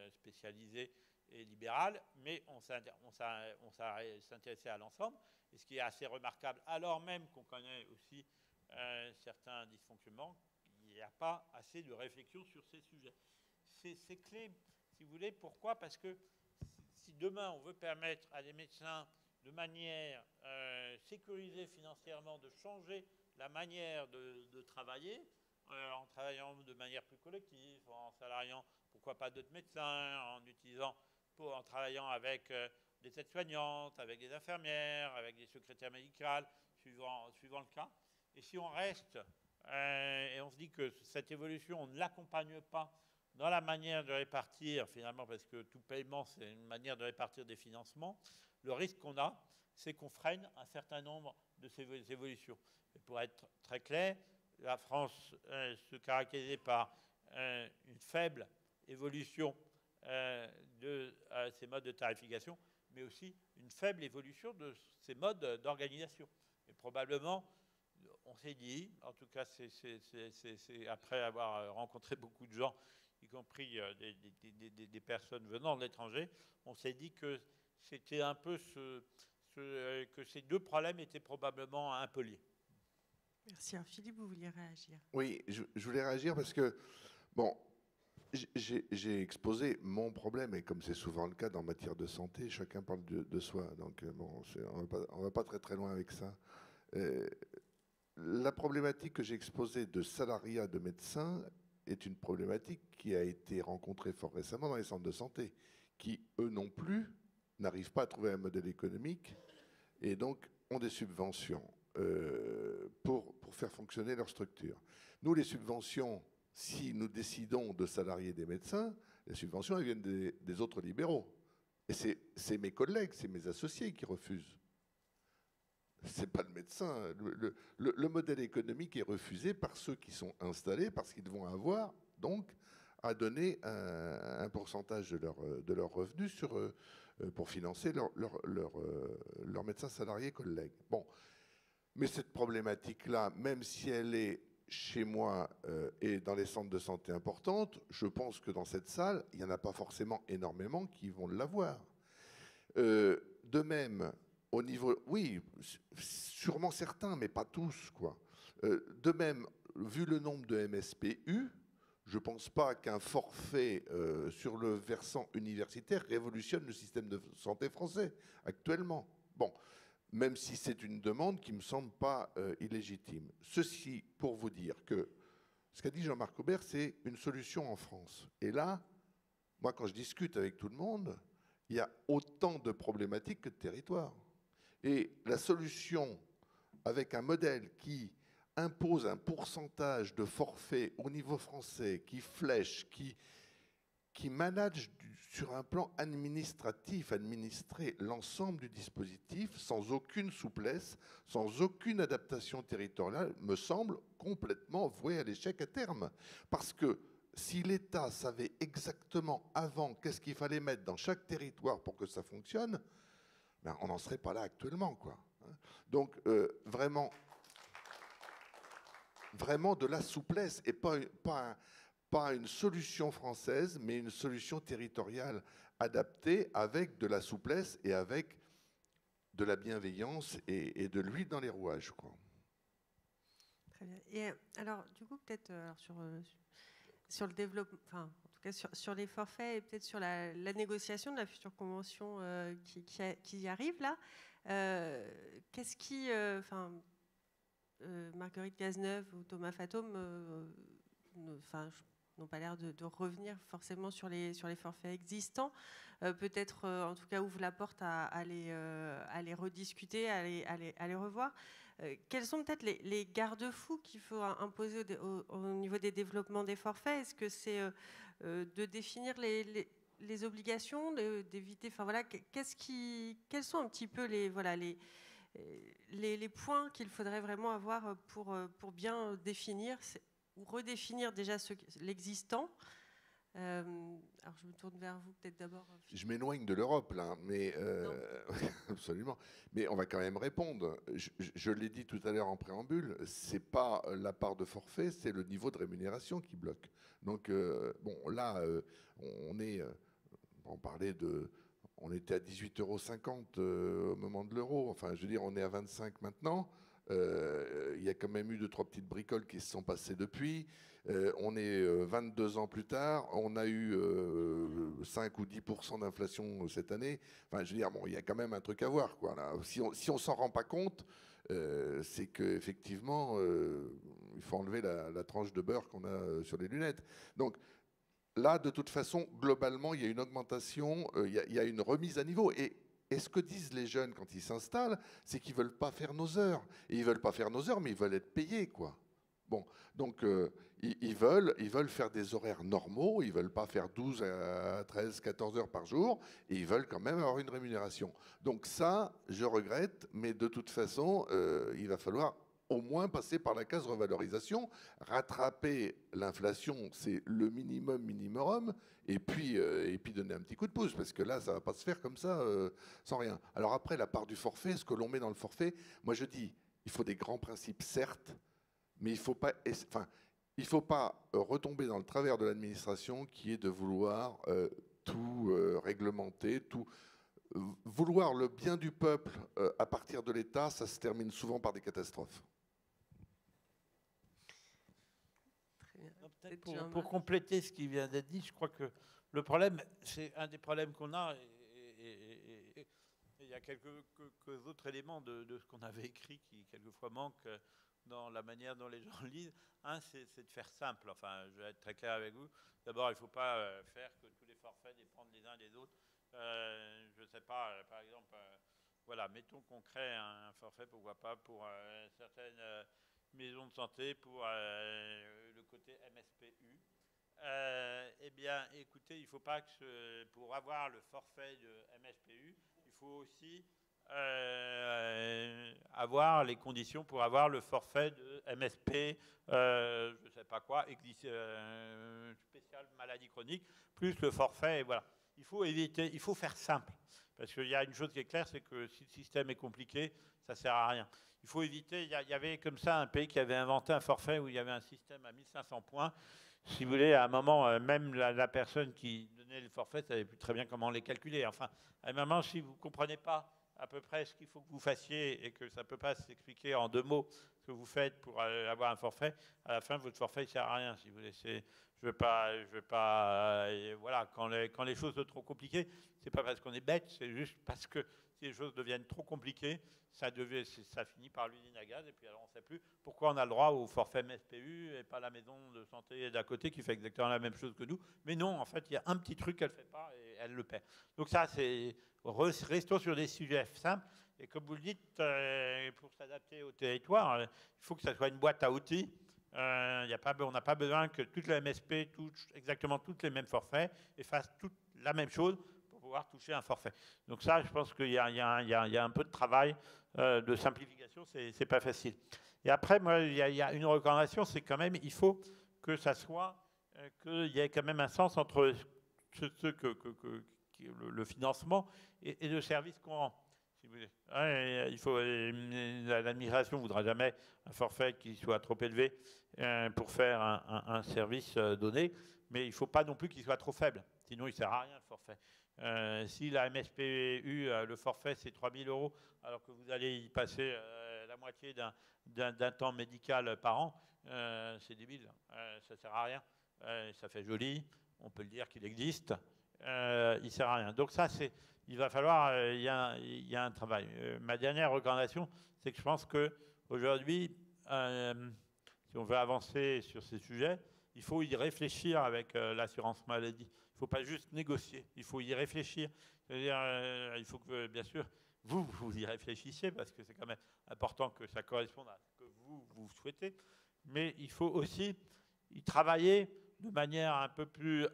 spécialisée et libérale, mais on s'intéressait à l'ensemble. Et ce qui est assez remarquable, alors même qu'on connaît aussi certains dysfonctionnements, il n'y a pas assez de réflexion sur ces sujets. C'est clé, si vous voulez. Pourquoi? Parce que si demain on veut permettre à des médecins de manière sécurisée financièrement de changer la manière de travailler, en travaillant de manière plus collective, en salariant pourquoi pas d'autres médecins, en travaillant avec des aides-soignantes, avec des infirmières, avec des secrétaires médicales, suivant le cas. Et si on reste et on se dit que cette évolution, on ne l'accompagne pas dans la manière de répartir, finalement, parce que tout paiement, c'est une manière de répartir des financements, le risque qu'on a, c'est qu'on freine un certain nombre de ces évolutions. Et pour être très clair, la France se caractérisait par une faible évolution de ces modes de tarification, mais aussi une une faible évolution de ces modes d'organisation. Et probablement, on s'est dit, en tout cas, c'est après avoir rencontré beaucoup de gens, y compris des personnes venant de l'étranger, on s'est dit que c'était un peu que ces deux problèmes étaient probablement un peu liés. Merci. Alors, Philippe, vous vouliez réagir? Oui, je voulais réagir parce que, bon, j'ai exposé mon problème, et comme c'est souvent le cas dans matière de santé, chacun parle de soi. Donc, bon, on va pas très très loin avec ça. La problématique que j'ai exposée de salariat de médecins est une problématique qui a été rencontrée fort récemment dans les centres de santé, qui, eux non plus, n'arrivent pas à trouver un modèle économique et donc ont des subventions pour faire fonctionner leur structure. Nous, les subventions, si nous décidons de salarier des médecins, les subventions, elles viennent des autres libéraux. Et c'est mes collègues, c'est mes associés qui refusent. C'est pas le médecin. Le modèle économique est refusé par ceux qui sont installés, parce qu'ils vont avoir, donc, à donner un pourcentage de leurs revenus pour financer leurs médecins salariés collègues. Bon. Mais cette problématique-là, même si elle est chez moi et dans les centres de santé importantes, je pense que dans cette salle, il n'y en a pas forcément énormément qui vont l'avoir. De même, au niveau... Oui, sûrement certains, mais pas tous, quoi. De même, vu le nombre de MSPU, je ne pense pas qu'un forfait sur le versant universitaire révolutionne le système de santé français actuellement. Bon, même si c'est une demande qui ne me semble pas illégitime. Ceci pour vous dire que ce qu'a dit Jean-Marc Aubert, c'est une solution en France. Et là, moi, quand je discute avec tout le monde, il y a autant de problématiques que de territoires. Et la solution, avec un modèle qui impose un pourcentage de forfait au niveau français, qui flèche, qui manage sur un plan administratif, administrer l'ensemble du dispositif sans aucune souplesse, sans aucune adaptation territoriale, me semble complètement voué à l'échec à terme. Parce que si l'État savait exactement avant qu'est-ce qu'il fallait mettre dans chaque territoire pour que ça fonctionne, ben on n'en serait pas là actuellement, quoi. Donc vraiment de la souplesse et pas une solution française, mais une solution territoriale adaptée avec de la souplesse et avec de la bienveillance et de l'huile dans les rouages, quoi. Très bien. Et alors, du coup, peut-être sur le développement, enfin, en tout cas sur les forfaits et peut-être sur la négociation de la future convention qui arrive là, qu'est-ce qui, Marguerite Cazeneuve ou Thomas Fatome, n'ont pas l'air de revenir forcément sur les forfaits existants. Peut-être, en tout cas, ouvre la porte à les rediscuter, à les revoir. Quels sont peut-être les garde-fous qu'il faut imposer au niveau des développements des forfaits? Est-ce que c'est de définir les obligations, d'éviter... Enfin voilà, quels sont un petit peu les points qu'il faudrait vraiment avoir pour bien définir ou redéfinir déjà l'existant? Alors je me tourne vers vous peut-être d'abord. Je m'éloigne de l'Europe là, mais absolument. Mais on va quand même répondre. Je l'ai dit tout à l'heure en préambule, c'est pas la part de forfait, c'est le niveau de rémunération qui bloque. Donc bon là, on était à 18,50 € au moment de l'euro. Enfin, je veux dire, on est à 25 maintenant. Il y a quand même eu 2-3 petites bricoles qui se sont passées depuis. On est 22 ans plus tard. On a eu 5 ou 10% d'inflation cette année. Enfin, je veux dire, bon, il y a quand même un truc à voir, quoi. Là. Si on s'en rend pas compte, c'est qu'effectivement, il faut enlever la tranche de beurre qu'on a sur les lunettes. Donc, là, de toute façon, globalement, il y a une augmentation, il y a une remise à niveau. Et ce que disent les jeunes quand ils s'installent, c'est qu'ils ne veulent pas faire nos heures. Et ils ne veulent pas faire nos heures, mais ils veulent être payés, quoi. Bon, donc ils veulent faire des horaires normaux, ils ne veulent pas faire 12 à 13, 14 heures par jour, et ils veulent quand même avoir une rémunération. Donc ça, je regrette, mais de toute façon, il va falloir au moins passer par la case revalorisation, rattraper l'inflation, c'est le minimum, et puis donner un petit coup de pouce, parce que là, ça ne va pas se faire comme ça, sans rien. Alors après, la part du forfait, ce que l'on met dans le forfait, moi je dis, il faut des grands principes, certes, mais il ne faut pas retomber dans le travers de l'administration qui est de vouloir tout réglementer, tout... Vouloir le bien du peuple à partir de l'État, ça se termine souvent par des catastrophes. Pour compléter ce qui vient d'être dit, je crois que le problème, c'est un des problèmes qu'on a, et il y a quelques autres éléments de ce qu'on avait écrit qui quelquefois manquent dans la manière dont les gens lisent. Un, c'est de faire simple. Enfin, je vais être très clair avec vous. D'abord, il ne faut pas faire que tous les forfaits dépendent les uns des autres. Je ne sais pas, par exemple, voilà, mettons qu'on crée un forfait, pourquoi pas, pour certaines maisons de santé, pour le côté MSPU. Eh bien, écoutez, il ne faut pas que pour avoir le forfait de MSPU, il faut aussi avoir les conditions pour avoir le forfait de MSP, je ne sais pas quoi, spécial maladie chronique, plus le forfait, et voilà. Il faut éviter, il faut faire simple. Parce qu'il y a une chose qui est claire, c'est que si le système est compliqué, ça ne sert à rien. Il faut éviter, il y avait comme ça un pays qui avait inventé un forfait où il y avait un système à 1500 points. Si vous voulez, à un moment, même la personne qui donnait le forfait ne savait plus très bien comment les calculer. Enfin, à un moment, si vous ne comprenez pas à peu près ce qu'il faut que vous fassiez et que ça ne peut pas s'expliquer en 2 mots ce que vous faites pour avoir un forfait, à la fin, votre forfait ne sert à rien. Si vous laissez, je veux pas voilà, quand les choses sont trop compliquées, c'est pas parce qu'on est bête, c'est juste parce que si les choses deviennent trop compliquées, ça finit par l'usine à gaz, et puis alors on ne sait plus pourquoi on a le droit au forfait MSPU et pas la maison de santé d'à côté qui fait exactement la même chose que nous. Mais non, en fait, il y a un petit truc qu'elle ne fait pas et elle le perd. Donc ça, c'est... Restons sur des sujets simples. Et comme vous le dites, pour s'adapter au territoire, il faut que ça soit une boîte à outils. On n'a pas besoin que toute la MSP touche exactement tous les mêmes forfaits et fasse toute la même chose pour pouvoir toucher un forfait. Donc ça, je pense qu'il y a un peu de travail de simplification, c'est pas facile. Et après, moi, il y a une recommandation, c'est quand même, il faut que ça soit, qu'il y ait quand même un sens entre le financement et le service qu'on rend. Si vous voulez. Il faut, l'administration ne voudra jamais un forfait qui soit trop élevé pour faire un service donné, mais il ne faut pas non plus qu'il soit trop faible, sinon il ne sert à rien le forfait. Si la MSPU, le forfait c'est 3 000 €, alors que vous allez y passer la moitié d'un temps médical par an, c'est débile, ça ne sert à rien. Ça fait joli, on peut le dire qu'il existe, il ne sert à rien. Donc ça, il va falloir, il y a un travail. Ma dernière recommandation, c'est que je pense qu'aujourd'hui, si on veut avancer sur ces sujets, il faut y réfléchir avec l'assurance maladie. Il ne faut pas juste négocier, il faut y réfléchir. C'est-à-dire, il faut que, bien sûr, vous y réfléchissiez, parce que c'est quand même important que ça corresponde à ce que vous souhaitez. Mais il faut aussi y travailler de manière un peu plus,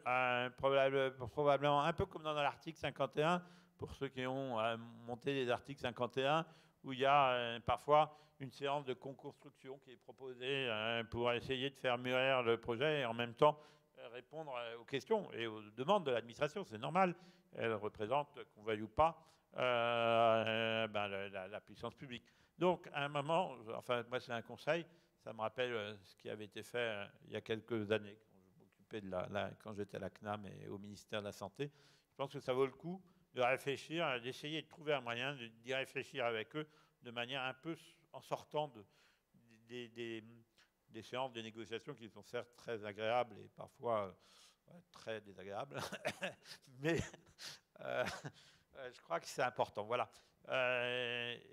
probablement un peu comme dans l'article 51, pour ceux qui ont monté les articles 51, où il y a parfois une séance de co-construction qui est proposée pour essayer de faire mûrir le projet et en même temps répondre aux questions et aux demandes de l'administration. C'est normal, elle représente, qu'on veuille ou pas, la puissance publique. Donc, à un moment, enfin, moi c'est un conseil, ça me rappelle ce qui avait été fait il y a quelques années, quand j'étais à la CNAM et au ministère de la Santé. Je pense que ça vaut le coup de réfléchir, d'essayer de trouver un moyen d'y réfléchir avec eux de manière un peu en sortant des séances de négociation qui sont certes très agréables et parfois très désagréables. Mais je crois que c'est important. Voilà.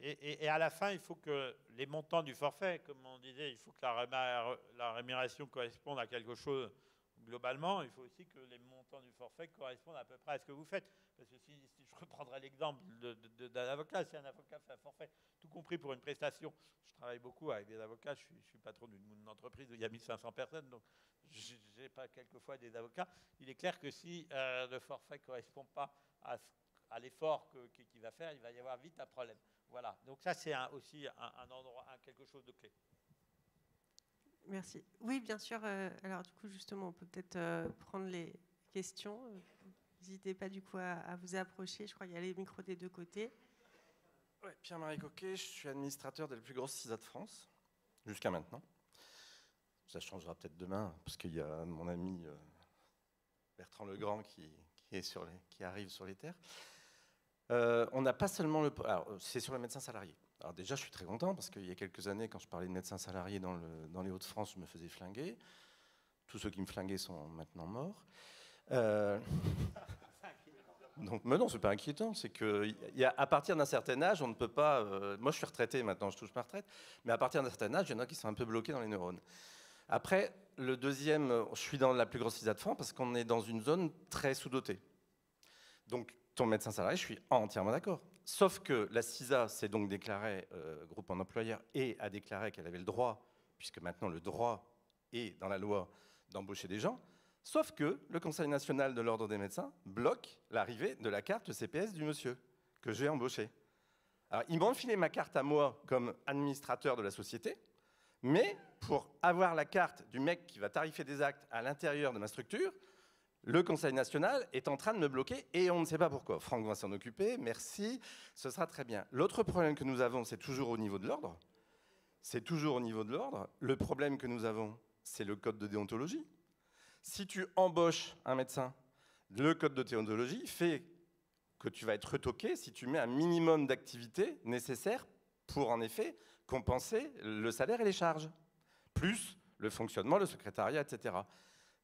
Et à la fin, il faut que les montants du forfait, comme on disait, il faut que la rémunération corresponde à quelque chose. Globalement, il faut aussi que les montants du forfait correspondent à peu près à ce que vous faites. Parce que si je reprendrai l'exemple d'un avocat, si un avocat fait un forfait, tout compris pour une prestation, je travaille beaucoup avec des avocats, je suis patron d'une entreprise où il y a 1500 personnes, donc je n'ai pas quelquefois des avocats. Il est clair que si le forfait ne correspond pas à l'effort qu'il va faire, il va y avoir vite un problème. Voilà. Donc ça, c'est aussi un endroit, quelque chose de clé. Merci. Oui, bien sûr. Alors du coup, justement, on peut peut-être prendre les questions. N'hésitez pas du coup à vous approcher. Je crois qu'il y a les micros des deux côtés. Ouais, Pierre-Marie Coquet, je suis administrateur de la plus grosse CISA de France, jusqu'à maintenant. Ça changera peut-être demain, parce qu'il y a mon ami Bertrand Legrand qui arrive sur les terres. On n'a pas seulement le... Alors, c'est sur le médecin salarié. Alors déjà, je suis très content, parce qu'il y a quelques années, quand je parlais de médecin salarié dans les Hauts-de-France, je me faisais flinguer. Tous ceux qui me flinguaient sont maintenant morts. Donc, mais non, c'est pas inquiétant. C'est qu'à partir d'un certain âge, on ne peut pas... moi, je suis retraité maintenant, je touche ma retraite. Mais à partir d'un certain âge, il y en a qui sont un peu bloqués dans les neurones. Après, le deuxième, je suis dans la plus grosse CISA de France parce qu'on est dans une zone très sous-dotée. Donc, ton médecin salarié, je suis entièrement d'accord. Sauf que la CISA s'est donc déclarée groupement d'employeurs et a déclaré qu'elle avait le droit, puisque maintenant le droit est dans la loi d'embaucher des gens. Sauf que le Conseil national de l'ordre des médecins bloque l'arrivée de la carte CPS du monsieur que j'ai embauché. Alors, ils m'ont enfilé ma carte à moi comme administrateur de la société, mais pour avoir la carte du mec qui va tarifer des actes à l'intérieur de ma structure, le Conseil national est en train de me bloquer et on ne sait pas pourquoi. Franck va s'en occuper, merci, ce sera très bien. L'autre problème que nous avons, c'est toujours au niveau de l'ordre. C'est toujours au niveau de l'ordre. Le problème que nous avons, c'est le code de déontologie. Si tu embauches un médecin, le code de déontologie fait que tu vas être retoqué si tu mets un minimum d'activité nécessaire pour, en effet, compenser le salaire et les charges, plus le fonctionnement, le secrétariat, etc.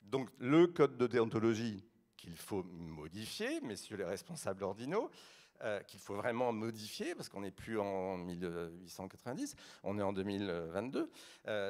Donc, le code de déontologie qu'il faut modifier, messieurs les responsables ordinaux, qu'il faut vraiment modifier, parce qu'on n'est plus en 1890, on est en 2022,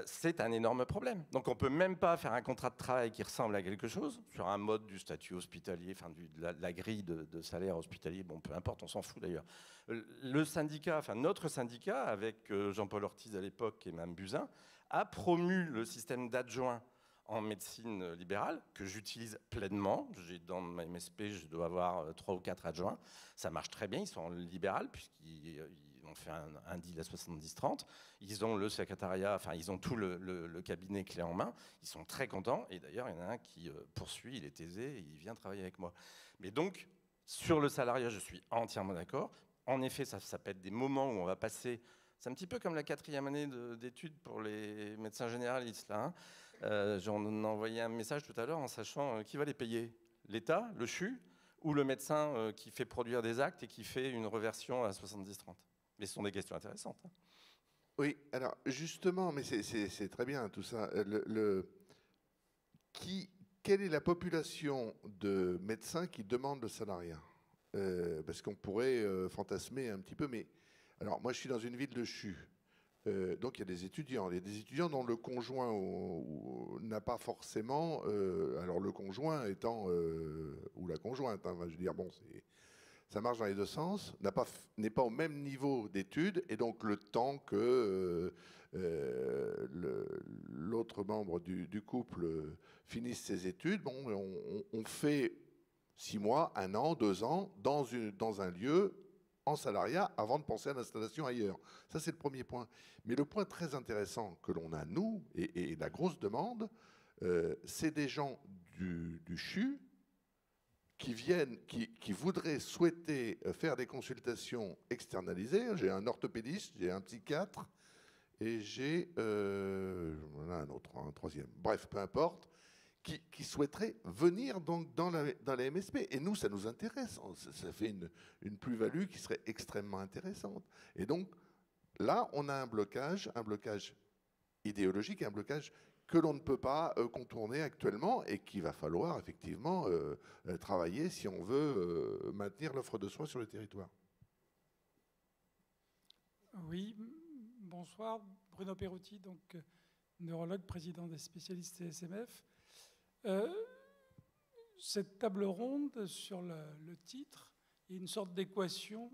c'est un énorme problème. Donc on ne peut même pas faire un contrat de travail qui ressemble à quelque chose, sur un mode du statut hospitalier, enfin de la grille de salaire hospitalier, bon peu importe, on s'en fout d'ailleurs. Le syndicat, enfin notre syndicat, avec Jean-Paul Ortiz à l'époque et Mme Buzyn, a promu le système d'adjoint en médecine libérale, que j'utilise pleinement. Dans ma MSP, je dois avoir 3 ou 4 adjoints. Ça marche très bien, ils sont en libéral, puisqu'ils ont fait un deal à 70-30. Ils ont le secrétariat, enfin, ils ont tout le cabinet clé en main. Ils sont très contents. Et d'ailleurs, il y en a un qui poursuit, il est aisé, et il vient travailler avec moi. Mais donc, sur le salariat, je suis entièrement d'accord. En effet, ça peut être des moments où on va passer... C'est un petit peu comme la 4e année d'études pour les médecins généralistes, là, hein. J'en ai envoyé un message tout à l'heure en sachant qui va les payer, l'État, le CHU, ou le médecin qui fait produire des actes et qui fait une reversion à 70-30. Mais ce sont des questions intéressantes. Oui, alors justement, mais c'est très bien tout ça. Quelle est la population de médecins qui demandent le salariat? Parce qu'on pourrait fantasmer un petit peu, mais alors moi je suis dans une ville de CHU. Donc il y a des étudiants. Il y a des étudiants dont le conjoint n'a pas forcément... alors le conjoint étant... ou la conjointe, hein, je veux dire, bon, ça marche dans les deux sens, n'est pas au même niveau d'études, et donc le temps que l'autre membre du couple finisse ses études, bon, on fait 6 mois, 1 an, 2 ans dans un lieu en salariat avant de penser à l'installation ailleurs. Ça, c'est le premier point. Mais le point très intéressant que l'on a, nous, et la grosse demande, c'est des gens du CHU qui voudraient souhaiter faire des consultations externalisées. J'ai un orthopédiste, j'ai un psychiatre, et j'ai un autre, un troisième. Bref, peu importe. Qui souhaiteraient venir donc dans la MSP. Et nous, ça nous intéresse. Ça fait une plus-value qui serait extrêmement intéressante. Et donc, là, on a un blocage idéologique, un blocage que l'on ne peut pas contourner actuellement et qu'il va falloir effectivement travailler si on veut maintenir l'offre de soins sur le territoire. Oui, bonsoir. Bruno Perotti, donc neurologue, président des spécialistes CSMF. Cette table ronde, sur le titre, il y a une sorte d'équation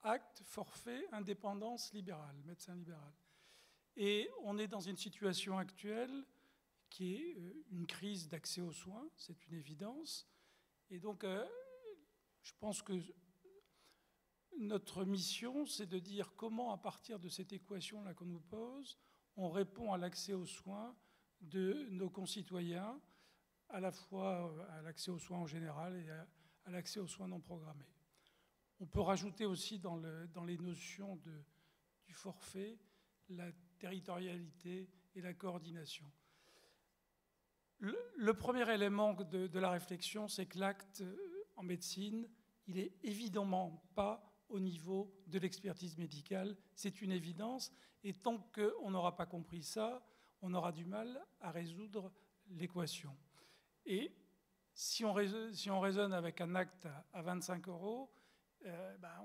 acte, forfait, indépendance, libérale, médecin libéral. Et on est dans une situation actuelle qui est une crise d'accès aux soins, c'est une évidence. Et donc, Je pense que notre mission, c'est de dire comment, à partir de cette équation-là qu'on nous pose, on répond à l'accès aux soins de nos concitoyens, à la fois à l'accès aux soins en général et à l'accès aux soins non programmés. On peut rajouter aussi dans les notions du forfait la territorialité et la coordination. Le premier élément de la réflexion, c'est que l'acte en médecine, il n'est évidemment pas au niveau de l'expertise médicale, c'est une évidence, et tant qu'on n'aura pas compris ça, on aura du mal à résoudre l'équation. Et si on raisonne avec un acte à 25 €,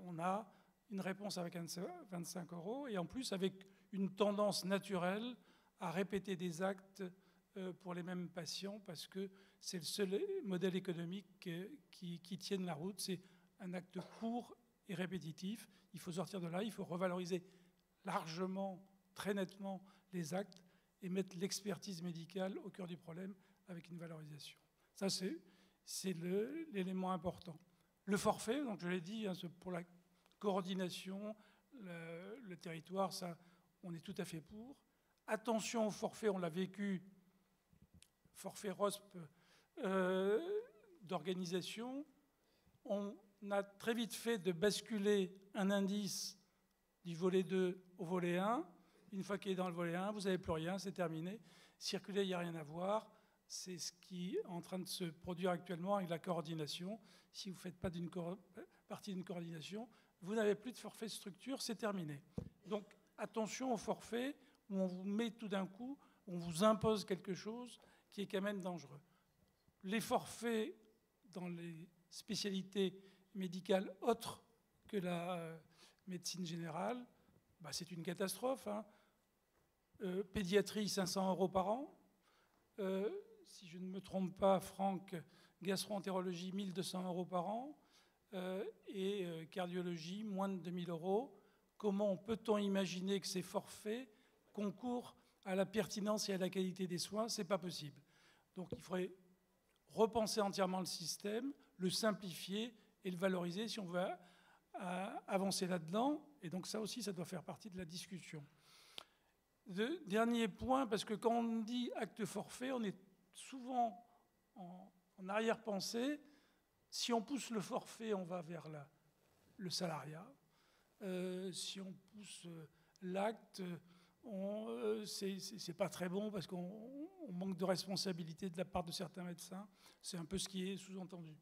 on a une réponse avec 25 €, et en plus avec une tendance naturelle à répéter des actes pour les mêmes patients, parce que c'est le seul modèle économique qui tienne la route, c'est un acte court et répétitif. Il faut sortir de là, il faut revaloriser largement, très nettement les actes et mettre l'expertise médicale au cœur du problème avec une valorisation. Ça, c'est l'élément important. Le forfait, donc je l'ai dit, hein, pour la coordination, le territoire, ça, on est tout à fait pour. Attention au forfait, on l'a vécu, forfait ROSP d'organisation. On a très vite fait de basculer un indice du volet 2 au volet 1. Une fois qu'il est dans le volet 1, vous n'avez plus rien, c'est terminé. Circuler, il n'y a rien à voir. C'est ce qui est en train de se produire actuellement avec la coordination. Si vous ne faites pas partie d'une coordination, vous n'avez plus de forfait de structure, c'est terminé. Donc attention au forfait où on vous met tout d'un coup, on vous impose quelque chose qui est quand même dangereux. Les forfaits dans les spécialités médicales autres que la médecine générale, c'est une catastrophe. Hein. Pédiatrie, 500 € par an. Si je ne me trompe pas, Franck, gastro-entérologie, 1200 € par an. Et cardiologie, moins de 2000 €. Comment peut-on imaginer que ces forfaits concourent à la pertinence et à la qualité des soins? Ce n'est pas possible. Donc il faudrait repenser entièrement le système, le simplifier et le valoriser si on veut avancer là-dedans. Et donc ça aussi, ça doit faire partie de la discussion. Dernier point, parce que quand on dit acte forfait, on est souvent en arrière-pensée. Si on pousse le forfait, on va vers le salariat. Si on pousse l'acte, c'est pas très bon parce qu'on manque de responsabilité de la part de certains médecins. C'est un peu ce qui est sous-entendu.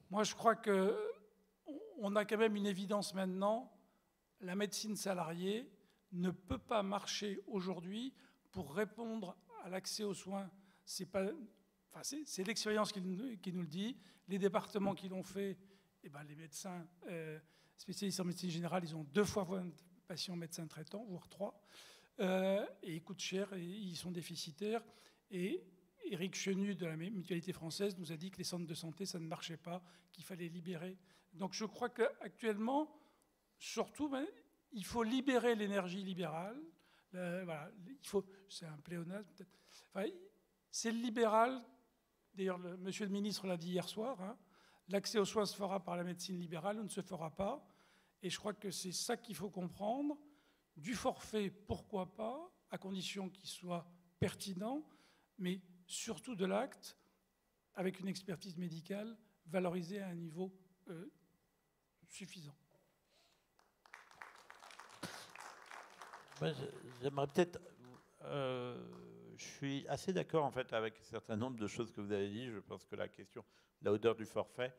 Moi, je crois qu'on a quand même une évidence maintenant. La médecine salariée ne peut pas marcher aujourd'hui pour répondre à l'accès aux soins. C'est l'expérience qui nous le dit. Les départements qui l'ont fait, les médecins spécialistes en médecine générale, ils ont 2 fois moins de patients médecins traitants, voire 3. Et ils coûtent cher et ils sont déficitaires. Et Éric Chenu de la Mutualité française nous a dit que les centres de santé, ça ne marchait pas, qu'il fallait libérer. Donc je crois qu'actuellement, surtout, il faut libérer l'énergie libérale. C'est un pléonasme peut-être. C'est le libéral. D'ailleurs, monsieur le ministre l'a dit hier soir, hein, l'accès aux soins se fera par la médecine libérale ou ne se fera pas. Et je crois que c'est ça qu'il faut comprendre. Du forfait, pourquoi pas, à condition qu'il soit pertinent, mais surtout de l'acte, avec une expertise médicale valorisée à un niveau suffisant. J'aimerais peut-être... je suis assez d'accord en fait avec un certain nombre de choses que vous avez dit. Je pense que la question de la hauteur du forfait,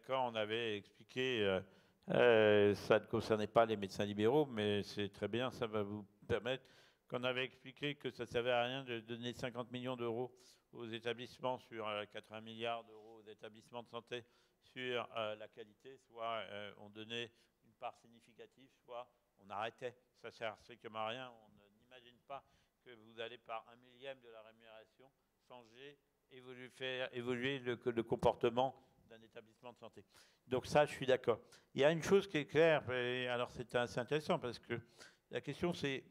quand on avait expliqué, ça ne concernait pas les médecins libéraux, mais c'est très bien, ça va vous permettre, qu'on avait expliqué que ça ne servait à rien de donner 50 millions d'euros aux établissements sur 80 milliards d'euros aux établissements de santé sur la qualité, soit on donnait une part significative, soit on arrêtait. Ça sert strictement à rien. On n'imagine pas que vous allez par 1/1000 de la rémunération changer, faire évoluer le comportement d'un établissement de santé. Donc ça, je suis d'accord. Il y a une chose qui est claire, et alors c'est assez intéressant parce que la question c'est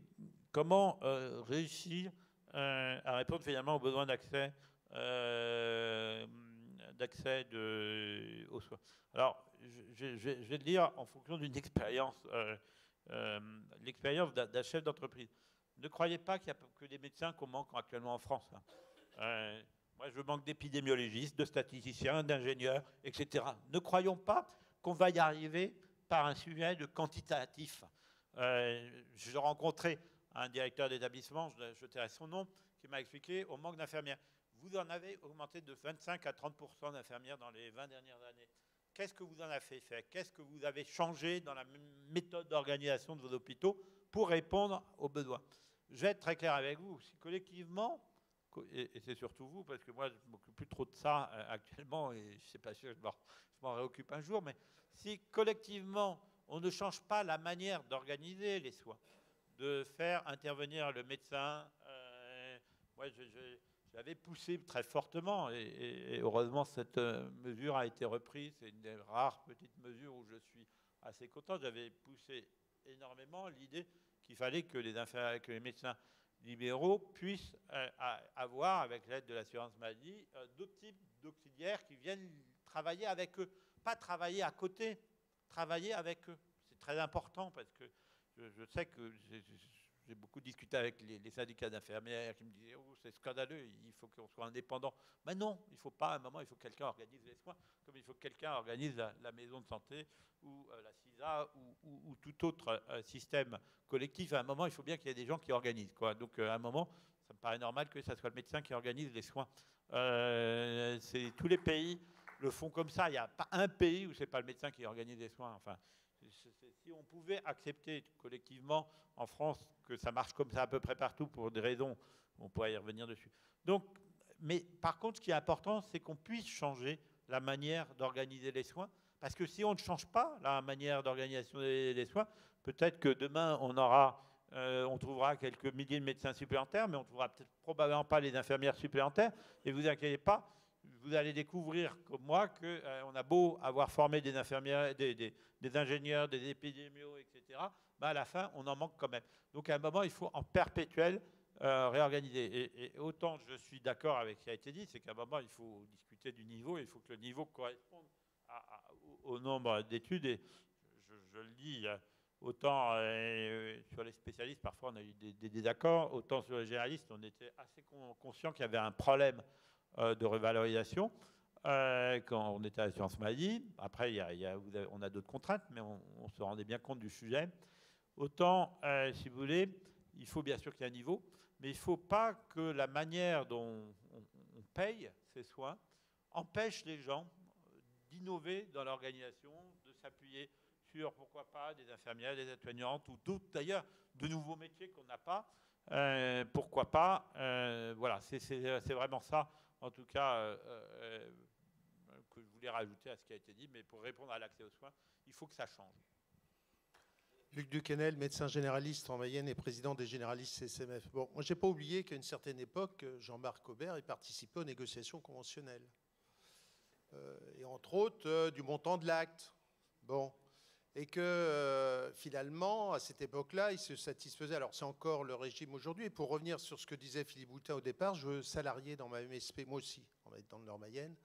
comment réussir à répondre finalement aux besoins d'accès d'accès aux soins. Alors, je vais le dire en fonction d'une expérience, l'expérience d'un chef d'entreprise. Ne croyez pas qu'il n'y a que des médecins qu'on manque actuellement en France. Moi, je manque d'épidémiologistes, de statisticiens, d'ingénieurs, etc. Ne croyons pas qu'on va y arriver par un sujet de quantitatif. Je rencontrais un directeur d'établissement, je tairai son nom, qui m'a expliqué au manque d'infirmières. Vous en avez augmenté de 25 à 30% d'infirmières dans les 20 dernières années. Qu'est-ce que vous en avez fait? Qu'est-ce que vous avez changé dans la méthode d'organisation de vos hôpitaux pour répondre aux besoins? Je vais être très clair avec vous. Si collectivement, et c'est surtout vous, parce que moi je ne m'occupe plus trop de ça actuellement, et je ne sais pas si je m'en réoccupe un jour, mais si collectivement on ne change pas la manière d'organiser les soins, de faire intervenir le médecin, moi je l'avais poussé très fortement, et heureusement cette mesure a été reprise. C'est une des rares petites mesures où je suis assez content. J'avais poussé énormément l'idée qu'il fallait que les médecins libéraux puissent avoir, avec l'aide de l'assurance maladie, d'autres types d'auxiliaires qui viennent travailler avec eux. Pas travailler à côté, travailler avec eux. C'est très important parce que je sais que j'ai beaucoup discuté avec les syndicats d'infirmières qui me disaient « Oh, c'est scandaleux, il faut qu'on soit indépendant ». Mais non, il ne faut pas. À un moment, il faut que quelqu'un organise les soins, comme il faut que quelqu'un organise la maison de santé ou la CISA ou tout autre système collectif. À un moment, il faut bien qu'il y ait des gens qui organisent, quoi. Donc, à un moment, ça me paraît normal que ce soit le médecin qui organise les soins. Tous les pays le font comme ça. Il n'y a pas un pays où ce n'est pas le médecin qui organise les soins. Enfin, si on pouvait accepter collectivement en France que ça marche comme ça à peu près partout pour des raisons, on pourrait y revenir dessus. Donc, mais par contre, ce qui est important, c'est qu'on puisse changer la manière d'organiser les soins. Parce que si on ne change pas la manière d'organisation des soins, peut-être que demain, on trouvera quelques milliers de médecins supplémentaires, mais on ne trouvera peut-être probablement pas les infirmières supplémentaires. Et vous inquiétez pas, vous allez découvrir, comme moi, qu'on a beau avoir formé des infirmières, des ingénieurs, des épidémiologues, etc., bah à la fin, on en manque quand même. Donc, à un moment, il faut en perpétuel réorganiser. Et autant je suis d'accord avec ce qui a été dit, c'est qu'à un moment, il faut discuter du niveau, il faut que le niveau corresponde au nombre d'études. Et je le dis, autant sur les spécialistes, parfois on a eu des désaccords, autant sur les généralistes, on était assez conscient qu'il y avait un problème de revalorisation quand on était à l'assurance maladie. Après, on a d'autres contraintes, mais on se rendait bien compte du sujet. Autant, si vous voulez, il faut bien sûr qu'il y ait un niveau, mais il ne faut pas que la manière dont on paye ces soins empêche les gens d'innover dans l'organisation, de s'appuyer sur, pourquoi pas, des infirmières, des aides-soignantes ou d'autres, d'ailleurs, de nouveaux métiers qu'on n'a pas. Pourquoi pas voilà, c'est vraiment ça, en tout cas, que je voulais rajouter à ce qui a été dit. Mais pour répondre à l'accès aux soins, il faut que ça change. Luc Duquesnel, médecin généraliste en Mayenne et président des généralistes CSMF. Bon, moi, je n'ai pas oublié qu'à une certaine époque, Jean-Marc Aubert participait aux négociations conventionnelles. Et entre autres, du montant de l'acte. Bon. Et que finalement, à cette époque-là, il se satisfaisait. Alors, c'est encore le régime aujourd'hui. Et pour revenir sur ce que disait Philippe Boutin au départ, je veux salarier dans ma MSP, moi aussi, dans le Nord-Mayenne,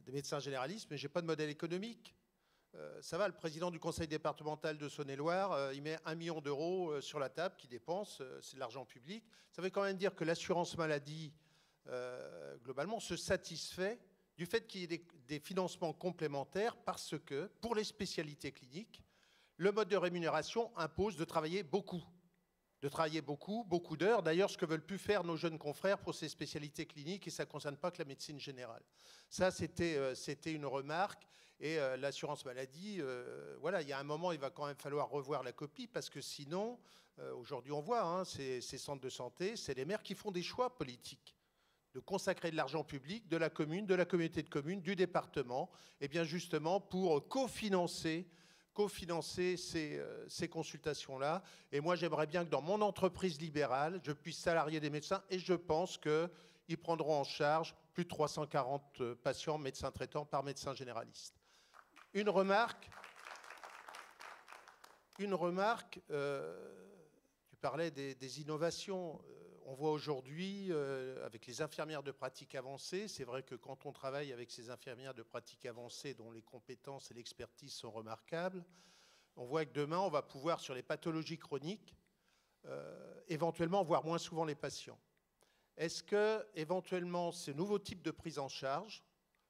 des médecins généralistes, mais je n'ai pas de modèle économique. Ça va, le président du conseil départemental de Saône-et-Loire, il met 1 million d'euros sur la table qu'il dépense, c'est de l'argent public. Ça veut quand même dire que l'assurance maladie, globalement, se satisfait du fait qu'il y ait des financements complémentaires parce que, pour les spécialités cliniques, le mode de rémunération impose de travailler beaucoup. Beaucoup d'heures. D'ailleurs, ce que veulent plus faire nos jeunes confrères pour ces spécialités cliniques, et ça ne concerne pas que la médecine générale. Ça, c'était une remarque. Et l'assurance maladie, voilà, il y a un moment, il va quand même falloir revoir la copie parce que sinon, aujourd'hui, on voit, ces centres de santé, c'est les maires qui font des choix politiques de consacrer de l'argent public de la commune, de la communauté de communes, du département, et bien justement pour cofinancer ces consultations-là. Et moi, j'aimerais bien que dans mon entreprise libérale, je puisse salarier des médecins, et je pense qu'ils prendront en charge plus de 340 patients médecins traitants par médecin généraliste. Une remarque, tu parlais des innovations. On voit aujourd'hui, avec les infirmières de pratique avancée, c'est vrai que quand on travaille avec ces infirmières de pratique avancée dont les compétences et l'expertise sont remarquables, on voit que demain, on va pouvoir, sur les pathologies chroniques, éventuellement voir moins souvent les patients. Est-ce que, éventuellement, ces nouveaux types de prise en charge,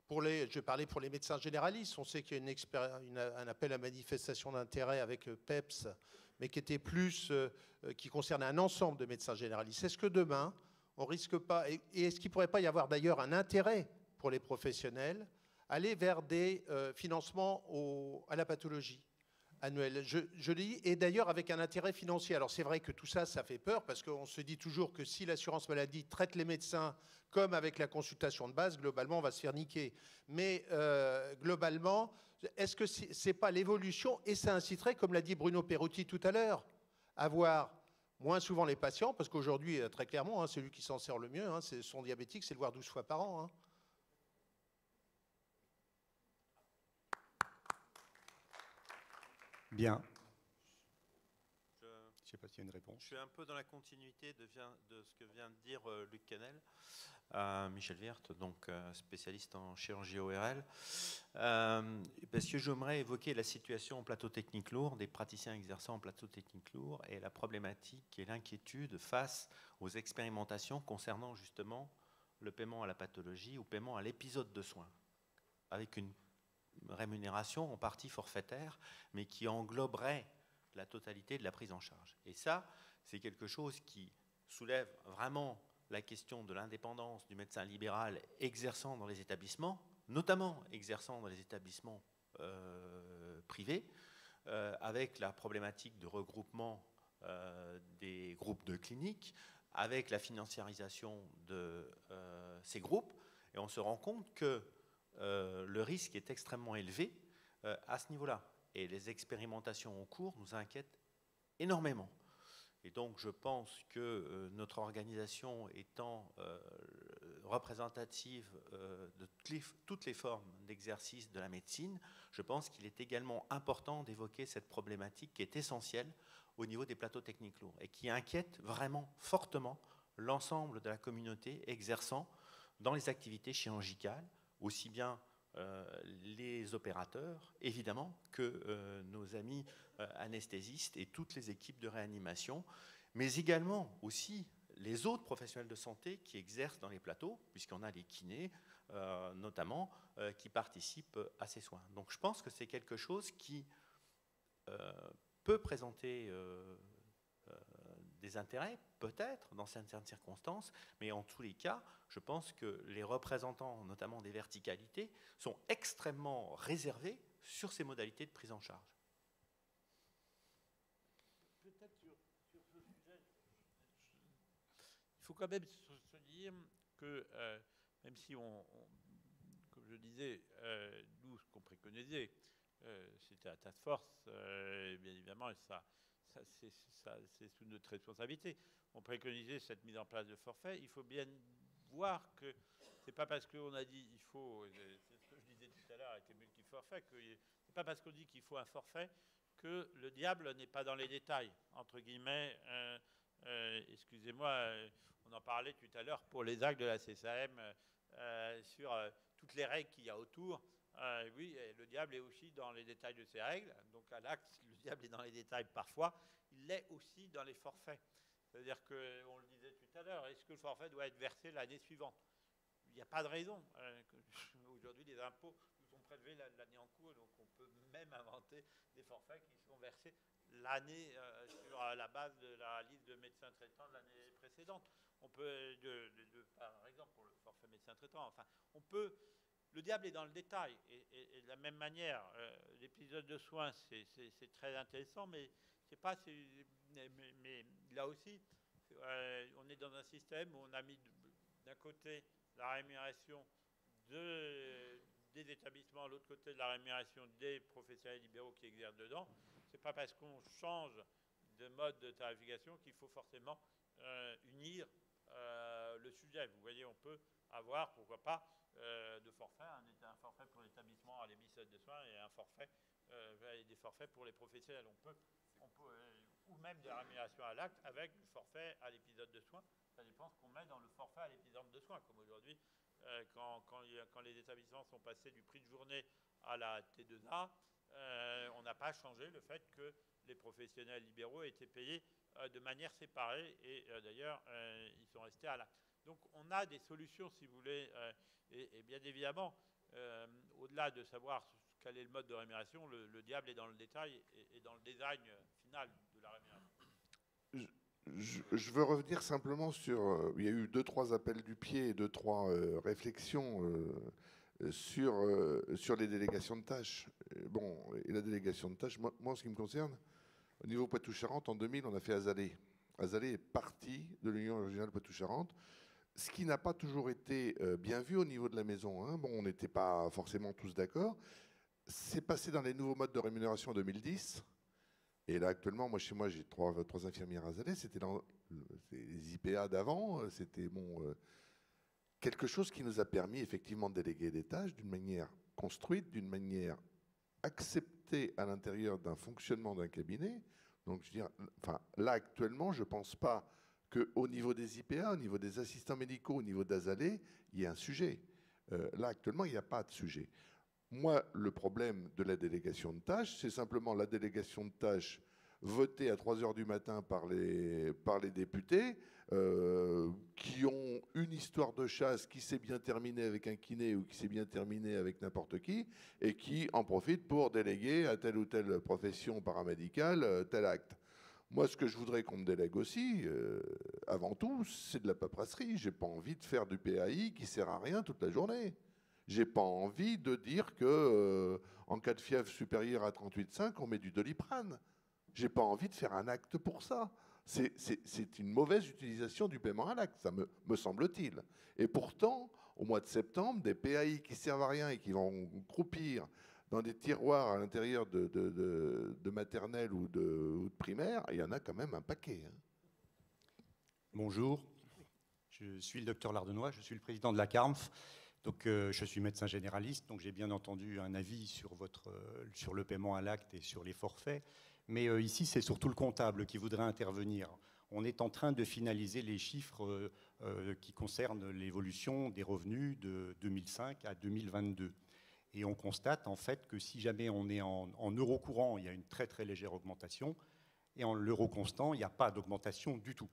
je vais parler pour les médecins généralistes, on sait qu'il y a un appel à manifestation d'intérêt avec PEPS, mais qui était plus, qui concerne un ensemble de médecins généralistes. Est-ce que demain, on risque pas, et est-ce qu'il ne pourrait pas y avoir d'ailleurs un intérêt pour les professionnels, aller vers des financements à la pathologie annuelle, je dis, et d'ailleurs avec un intérêt financier. Alors c'est vrai que tout ça, ça fait peur, parce qu'on se dit toujours que si l'assurance maladie traite les médecins comme avec la consultation de base, globalement, on va se faire niquer. Mais globalement, est-ce que c'est pas l'évolution, et ça inciterait, comme l'a dit Bruno Perotti tout à l'heure, à voir moins souvent les patients, parce qu'aujourd'hui, très clairement, hein, c'est lui qui s'en sert le mieux, hein, son diabétique, c'est le voir 12 fois par an. Hein. Bien. Je ne sais pas s'il y a une réponse. Je suis un peu dans la continuité de ce que vient de dire Luc Canel, Michel Wirth, donc spécialiste en chirurgie ORL, parce que j'aimerais évoquer la situation en plateau technique lourd, des praticiens exerçant en plateau technique lourd, et la problématique et l'inquiétude face aux expérimentations concernant justement le paiement à la pathologie ou paiement à l'épisode de soins, avec une rémunération en partie forfaitaire, mais qui engloberait la totalité de la prise en charge. Et ça, c'est quelque chose qui soulève vraiment la question de l'indépendance du médecin libéral exerçant dans les établissements, notamment exerçant dans les établissements privés, avec la problématique de regroupement des groupes de cliniques, avec la financiarisation de ces groupes, et on se rend compte que le risque est extrêmement élevé à ce niveau-là. Et les expérimentations en cours nous inquiètent énormément. Et donc je pense que notre organisation étant représentative de toutes les formes d'exercice de la médecine, je pense qu'il est également important d'évoquer cette problématique qui est essentielle au niveau des plateaux techniques lourds et qui inquiète vraiment fortement l'ensemble de la communauté exerçant dans les activités chirurgicales, aussi bien les opérateurs, évidemment, que nos amis anesthésistes et toutes les équipes de réanimation, mais également aussi les autres professionnels de santé qui exercent dans les plateaux, puisqu'on a les kinés, notamment, qui participent à ces soins. Donc je pense que c'est quelque chose qui peut présenter des intérêts, peut-être, dans certaines circonstances, mais en tous les cas, je pense que les représentants, notamment des verticalités, sont extrêmement réservés sur ces modalités de prise en charge. Peut-être sur ce sujet, il faut quand même se dire que, même si comme je disais, nous, ce qu'on préconisait, c'était la task force, bien évidemment, et ça c'est sous notre responsabilité. On préconisait cette mise en place de forfait. Il faut bien voir que c'est pas parce qu'on a dit il faut, c'est ce que je disais tout à l'heure avec les multiforfaits, que c'est pas parce qu'on dit qu'il faut un forfait que le diable n'est pas dans les détails, entre guillemets. Excusez-moi, on en parlait tout à l'heure pour les actes de la CSAM sur toutes les règles qu'il y a autour. Oui, le diable est aussi dans les détails de ces règles. Donc à l'acte, le diable est dans les détails parfois, il l'est aussi dans les forfaits. C'est-à-dire qu'on le disait tout à l'heure, est-ce que le forfait doit être versé l'année suivante? Il n'y a pas de raison. Aujourd'hui, les impôts nous sont prélevés l'année en cours, donc on peut même inventer des forfaits qui sont versés l'année sur la base de la liste de médecins traitants de l'année précédente. On peut, par exemple, pour le forfait médecin traitant, enfin, on peut. Le diable est dans le détail, et de la même manière, l'épisode de soins, c'est très intéressant, mais c'est pas. Mais là aussi, on est dans un système où on a mis d'un côté la rémunération des établissements, de l'autre côté de la rémunération des professionnels libéraux qui exercent dedans. C'est pas parce qu'on change de mode de tarification qu'il faut forcément unir le sujet. Vous voyez, on peut avoir, pourquoi pas, de forfaits, un forfait pour l'établissement à l'épisode de soins et un forfait, des forfaits pour les professionnels. ou même de la rémunération à l'acte avec le forfait à l'épisode de soins. Ça dépend ce qu'on met dans le forfait à l'épisode de soins, comme aujourd'hui, quand les établissements sont passés du prix de journée à la T2A, on n'a pas changé le fait que les professionnels libéraux étaient payés de manière séparée, et d'ailleurs, ils sont restés à l'acte. Donc on a des solutions, si vous voulez, et bien évidemment, au-delà de savoir quel est le mode de rémunération, le diable est dans le détail et dans le design final de la rémunération. Je veux revenir simplement sur... il y a eu 2-3 appels du pied et 2-3 réflexions sur les délégations de tâches. Bon, et la délégation de tâches, moi en ce qui me concerne, au niveau Poitou-Charentes, en 2000, on a fait Azalée. Azalée est partie de l'Union régionale Poitou-Charentes, ce qui n'a pas toujours été bien vu au niveau de la maison. Hein. Bon, on n'était pas forcément tous d'accord. C'est passé dans les nouveaux modes de rémunération en 2010. Et là, actuellement, moi, chez moi, j'ai trois infirmières Azalée. C'était les IPA d'avant. C'était quelque chose qui nous a permis effectivement de déléguer des tâches d'une manière construite, d'une manière acceptée à l'intérieur d'un fonctionnement d'un cabinet. Donc, je veux dire, enfin, là, actuellement, je ne pense pas qu'au niveau des IPA, au niveau des assistants médicaux, au niveau d'Azalée, il y ait un sujet. Là, actuellement, il n'y a pas de sujet. Moi, le problème de la délégation de tâches, c'est simplement la délégation de tâches votée à 3 h du matin par les députés, qui ont une histoire de chasse qui s'est bien terminée avec un kiné ou qui s'est bien terminée avec n'importe qui, et qui en profitent pour déléguer à telle ou telle profession paramédicale tel acte. Moi, ce que je voudrais qu'on me délègue aussi, avant tout, c'est de la paperasserie. J'ai pas envie de faire du PAI qui sert à rien toute la journée. J'ai pas envie de dire que en cas de fièvre supérieure à 38,5, on met du Doliprane. J'ai pas envie de faire un acte pour ça. C'est une mauvaise utilisation du paiement à l'acte, ça me semble-t-il. Et pourtant, au mois de septembre, des PAI qui servent à rien et qui vont croupir dans des tiroirs à l'intérieur de maternelle ou de primaire, il y en a quand même un paquet. Hein. Bonjour, je suis le docteur Lardenois, je suis le président de la CARMF. Donc, je suis médecin généraliste, donc j'ai bien entendu un avis sur le paiement à l'acte et sur les forfaits. Mais ici, c'est surtout le comptable qui voudrait intervenir. On est en train de finaliser les chiffres qui concernent l'évolution des revenus de 2005 à 2022. Et on constate en fait que si jamais on est en euro courant, il y a une très très légère augmentation, et en l'euro constant, il n'y a pas d'augmentation du tout.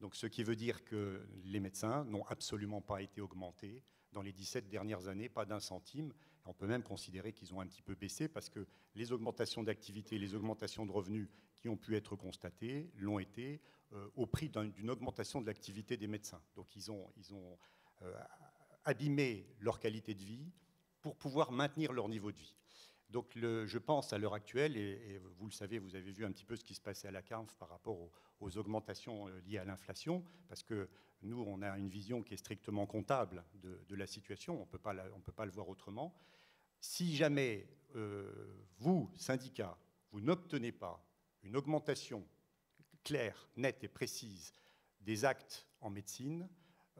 Donc ce qui veut dire que les médecins n'ont absolument pas été augmentés dans les 17 dernières années, pas d'un centime. On peut même considérer qu'ils ont un petit peu baissé parce que les augmentations d'activité, les augmentations de revenus qui ont pu être constatées l'ont été au prix d'une augmentation de l'activité des médecins. Donc ils ont abîmé leur qualité de vie pour pouvoir maintenir leur niveau de vie. Donc je pense à l'heure actuelle, et vous le savez, vous avez vu un petit peu ce qui se passait à la CARMF par rapport aux augmentations liées à l'inflation, parce que nous, on a une vision qui est strictement comptable de la situation, on ne peut pas le voir autrement. Si jamais vous, syndicats, vous n'obtenez pas une augmentation claire, nette et précise des actes en médecine,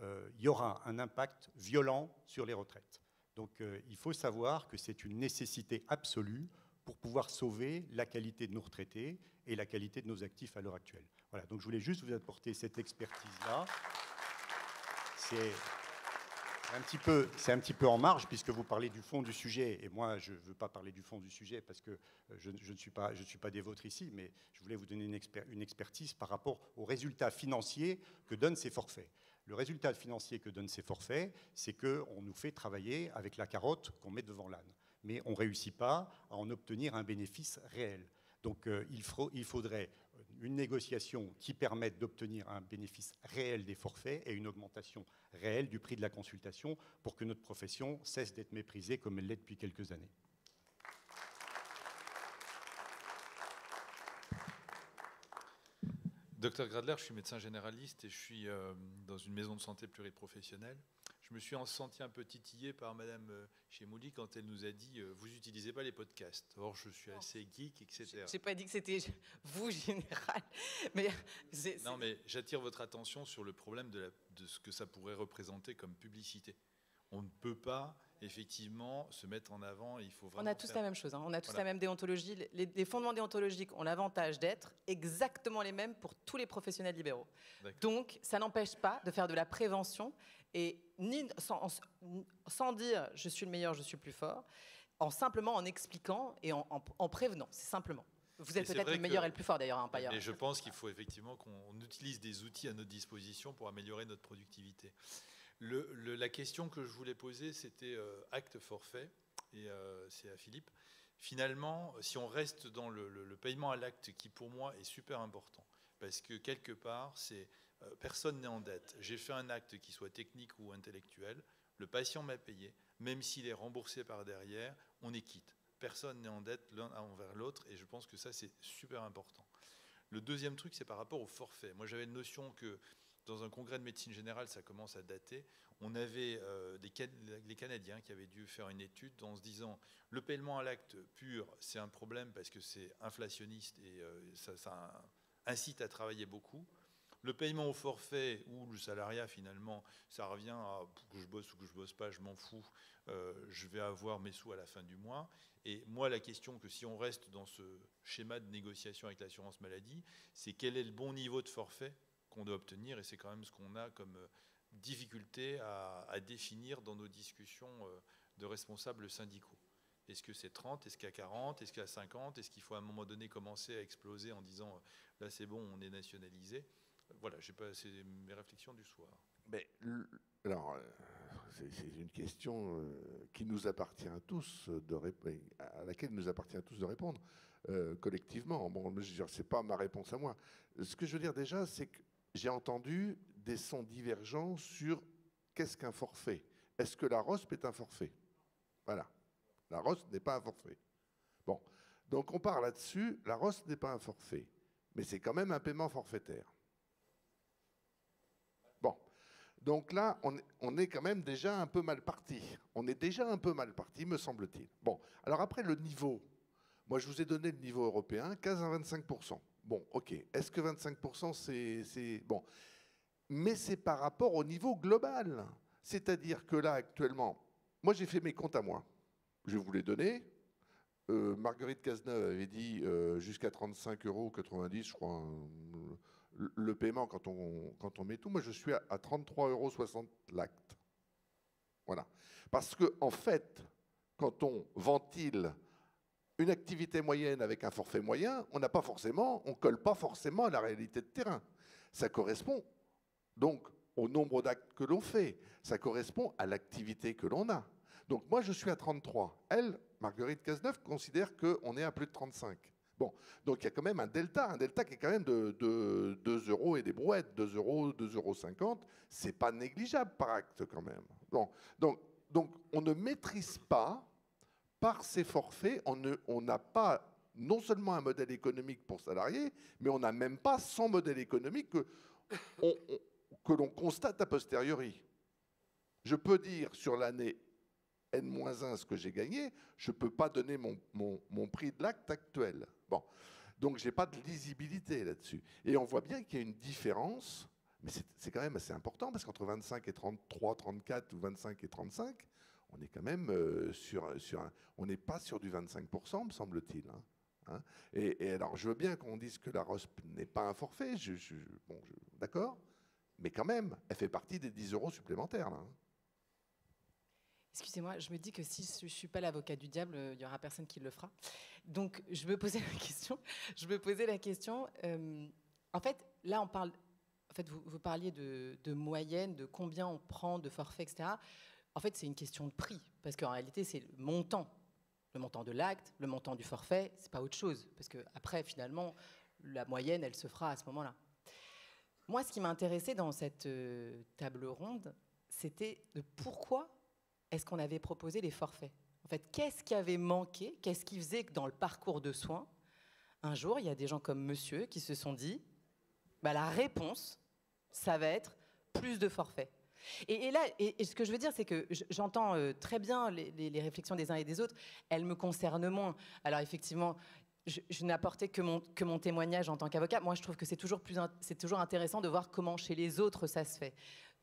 il y aura un impact violent sur les retraites. Donc il faut savoir que c'est une nécessité absolue pour pouvoir sauver la qualité de nos retraités et la qualité de nos actifs à l'heure actuelle. Voilà, donc je voulais juste vous apporter cette expertise-là. C'est un petit peu en marge, puisque vous parlez du fond du sujet, et moi je ne veux pas parler du fond du sujet parce que je ne suis pas des vôtres ici, mais je voulais vous donner une expertise par rapport aux résultats financiers que donnent ces forfaits. Le résultat financier que donnent ces forfaits, c'est qu'on nous fait travailler avec la carotte qu'on met devant l'âne. Mais on ne réussit pas à en obtenir un bénéfice réel. Donc il faudrait une négociation qui permette d'obtenir un bénéfice réel des forfaits et une augmentation réelle du prix de la consultation pour que notre profession cesse d'être méprisée comme elle l'est depuis quelques années. Docteur Gradler, je suis médecin généraliste et je suis dans une maison de santé pluriprofessionnelle. Je me suis senti un peu titillé par Madame Chemouli quand elle nous a dit « vous n'utilisez pas les podcasts ». Or, je suis assez geek, etc. Je n'ai pas dit que c'était vous, général. Mais non, mais j'attire votre attention sur le problème de ce que ça pourrait représenter comme publicité. On ne peut pas effectivement, se mettre en avant. Il faut On vraiment a tous la même chose, hein. On a tous Voilà. la même déontologie. Les fondements déontologiques ont l'avantage d'être exactement les mêmes pour tous les professionnels libéraux. D'accord. Donc, ça n'empêche pas de faire de la prévention et sans dire je suis le meilleur, je suis le plus fort, simplement en expliquant et en prévenant. C'est simplement. Vous Et êtes c'est peut-être vrai le meilleur que- et le plus fort d'ailleurs, hein, Payard. Mais je pense qu'il faut effectivement qu'on utilise des outils à notre disposition pour améliorer notre productivité. La question que je voulais poser, c'était acte forfait, et c'est à Philippe. Finalement, si on reste dans le paiement à l'acte, qui pour moi est super important, parce que quelque part, personne n'est en dette. J'ai fait un acte qui soit technique ou intellectuel, le patient m'a payé, même s'il est remboursé par derrière, on est quitte. Personne n'est en dette l'un envers l'autre, et je pense que ça, c'est super important. Le deuxième truc, c'est par rapport au forfait. Moi, j'avais une notion que dans un congrès de médecine générale, ça commence à dater. On avait les Canadiens qui avaient dû faire une étude en se disant le paiement à l'acte pur, c'est un problème parce que c'est inflationniste et ça incite à travailler beaucoup. Le paiement au forfait ou le salariat, finalement, ça revient à que je bosse ou que je bosse pas, je m'en fous, je vais avoir mes sous à la fin du mois. Et moi, la question que si on reste dans ce schéma de négociation avec l'assurance maladie, c'est quel est le bon niveau de forfait qu'on doit obtenir, et c'est quand même ce qu'on a comme difficulté à définir dans nos discussions de responsables syndicaux. Est-ce que c'est 30, est-ce qu'il y a 40, est-ce qu'il y a 50, est-ce qu'il faut à un moment donné commencer à exploser en disant là c'est bon, on est nationalisé. Voilà, c'est mes réflexions du soir. Mais, alors, c'est une question qui nous appartient à tous à laquelle il nous appartient à tous de répondre collectivement. Bon, c'est pas ma réponse à moi. Ce que je veux dire déjà, c'est que j'ai entendu des sons divergents sur qu'est-ce qu'un forfait. Est-ce que la ROSP est un forfait? Voilà. La ROSP n'est pas un forfait. Bon. Donc on part là-dessus. La ROSP n'est pas un forfait. Mais c'est quand même un paiement forfaitaire. Bon. Donc là, on est quand même déjà un peu mal parti. On est déjà un peu mal parti, me semble-t-il. Bon. Alors après, le niveau. Moi, je vous ai donné le niveau européen, 15 à 25%. Bon, ok. Est-ce que 25%, c'est... Bon. Mais c'est par rapport au niveau global. C'est-à-dire que là, actuellement, moi, j'ai fait mes comptes à moi. Je vous les donner. Marguerite Cazeneuve avait dit jusqu'à 35,90 €, je crois, le paiement quand on met tout. Moi, je suis à 33,60 € l'acte. Voilà. Parce que, en fait, quand on ventile une activité moyenne avec un forfait moyen, on ne colle pas forcément à la réalité de terrain. Ça correspond donc au nombre d'actes que l'on fait. Ça correspond à l'activité que l'on a. Donc moi, je suis à 33. Elle, Marguerite Cazeneuve, considère qu'on est à plus de 35. Bon, donc il y a quand même un delta qui est quand même de 2 € et des brouettes, 2 €, 2,50 €. C'est pas négligeable par acte quand même. Bon, donc on ne maîtrise pas, par ces forfaits, on n'a pas non seulement un modèle économique pour salariés, mais on n'a même pas son modèle économique que l'on constate a posteriori. Je peux dire sur l'année N-1 ce que j'ai gagné, je ne peux pas donner mon prix de l'acte actuel. Bon. Donc je n'ai pas de lisibilité là-dessus. Et on voit bien qu'il y a une différence, mais c'est quand même assez important, parce qu'entre 25 et 33, 34 ou 25 et 35, on est quand même on n'est pas sur du 25%, me semble-t-il. Hein. Et alors, je veux bien qu'on dise que la ROSP n'est pas un forfait, d'accord, mais quand même, elle fait partie des 10 € supplémentaires. Là, hein. Excusez-moi, je me dis que si je ne suis pas l'avocat du diable, il n'y aura personne qui le fera. Donc, je me posais la question. En fait, là, on parle. En fait, vous parliez de moyenne, de combien on prend de forfait, etc. En fait, c'est une question de prix, parce qu'en réalité, c'est le montant de l'acte, le montant du forfait, c'est pas autre chose, parce que après, finalement, la moyenne, elle se fera à ce moment-là. Moi, ce qui m'a intéressé dans cette table ronde, c'était de pourquoi est-ce qu'on avait proposé les forfaits. En fait, qu'est-ce qui avait manqué? Qu'est-ce qui faisait que dans le parcours de soins, un jour, il y a des gens comme monsieur qui se sont dit, bah, la réponse, ça va être plus de forfaits. Et là, ce que je veux dire, c'est que j'entends très bien les réflexions des uns et des autres. Elles me concernent moins. Alors effectivement, je n'apportais que mon témoignage en tant qu'avocat. Moi, je trouve que c'est toujours intéressant de voir comment chez les autres ça se fait.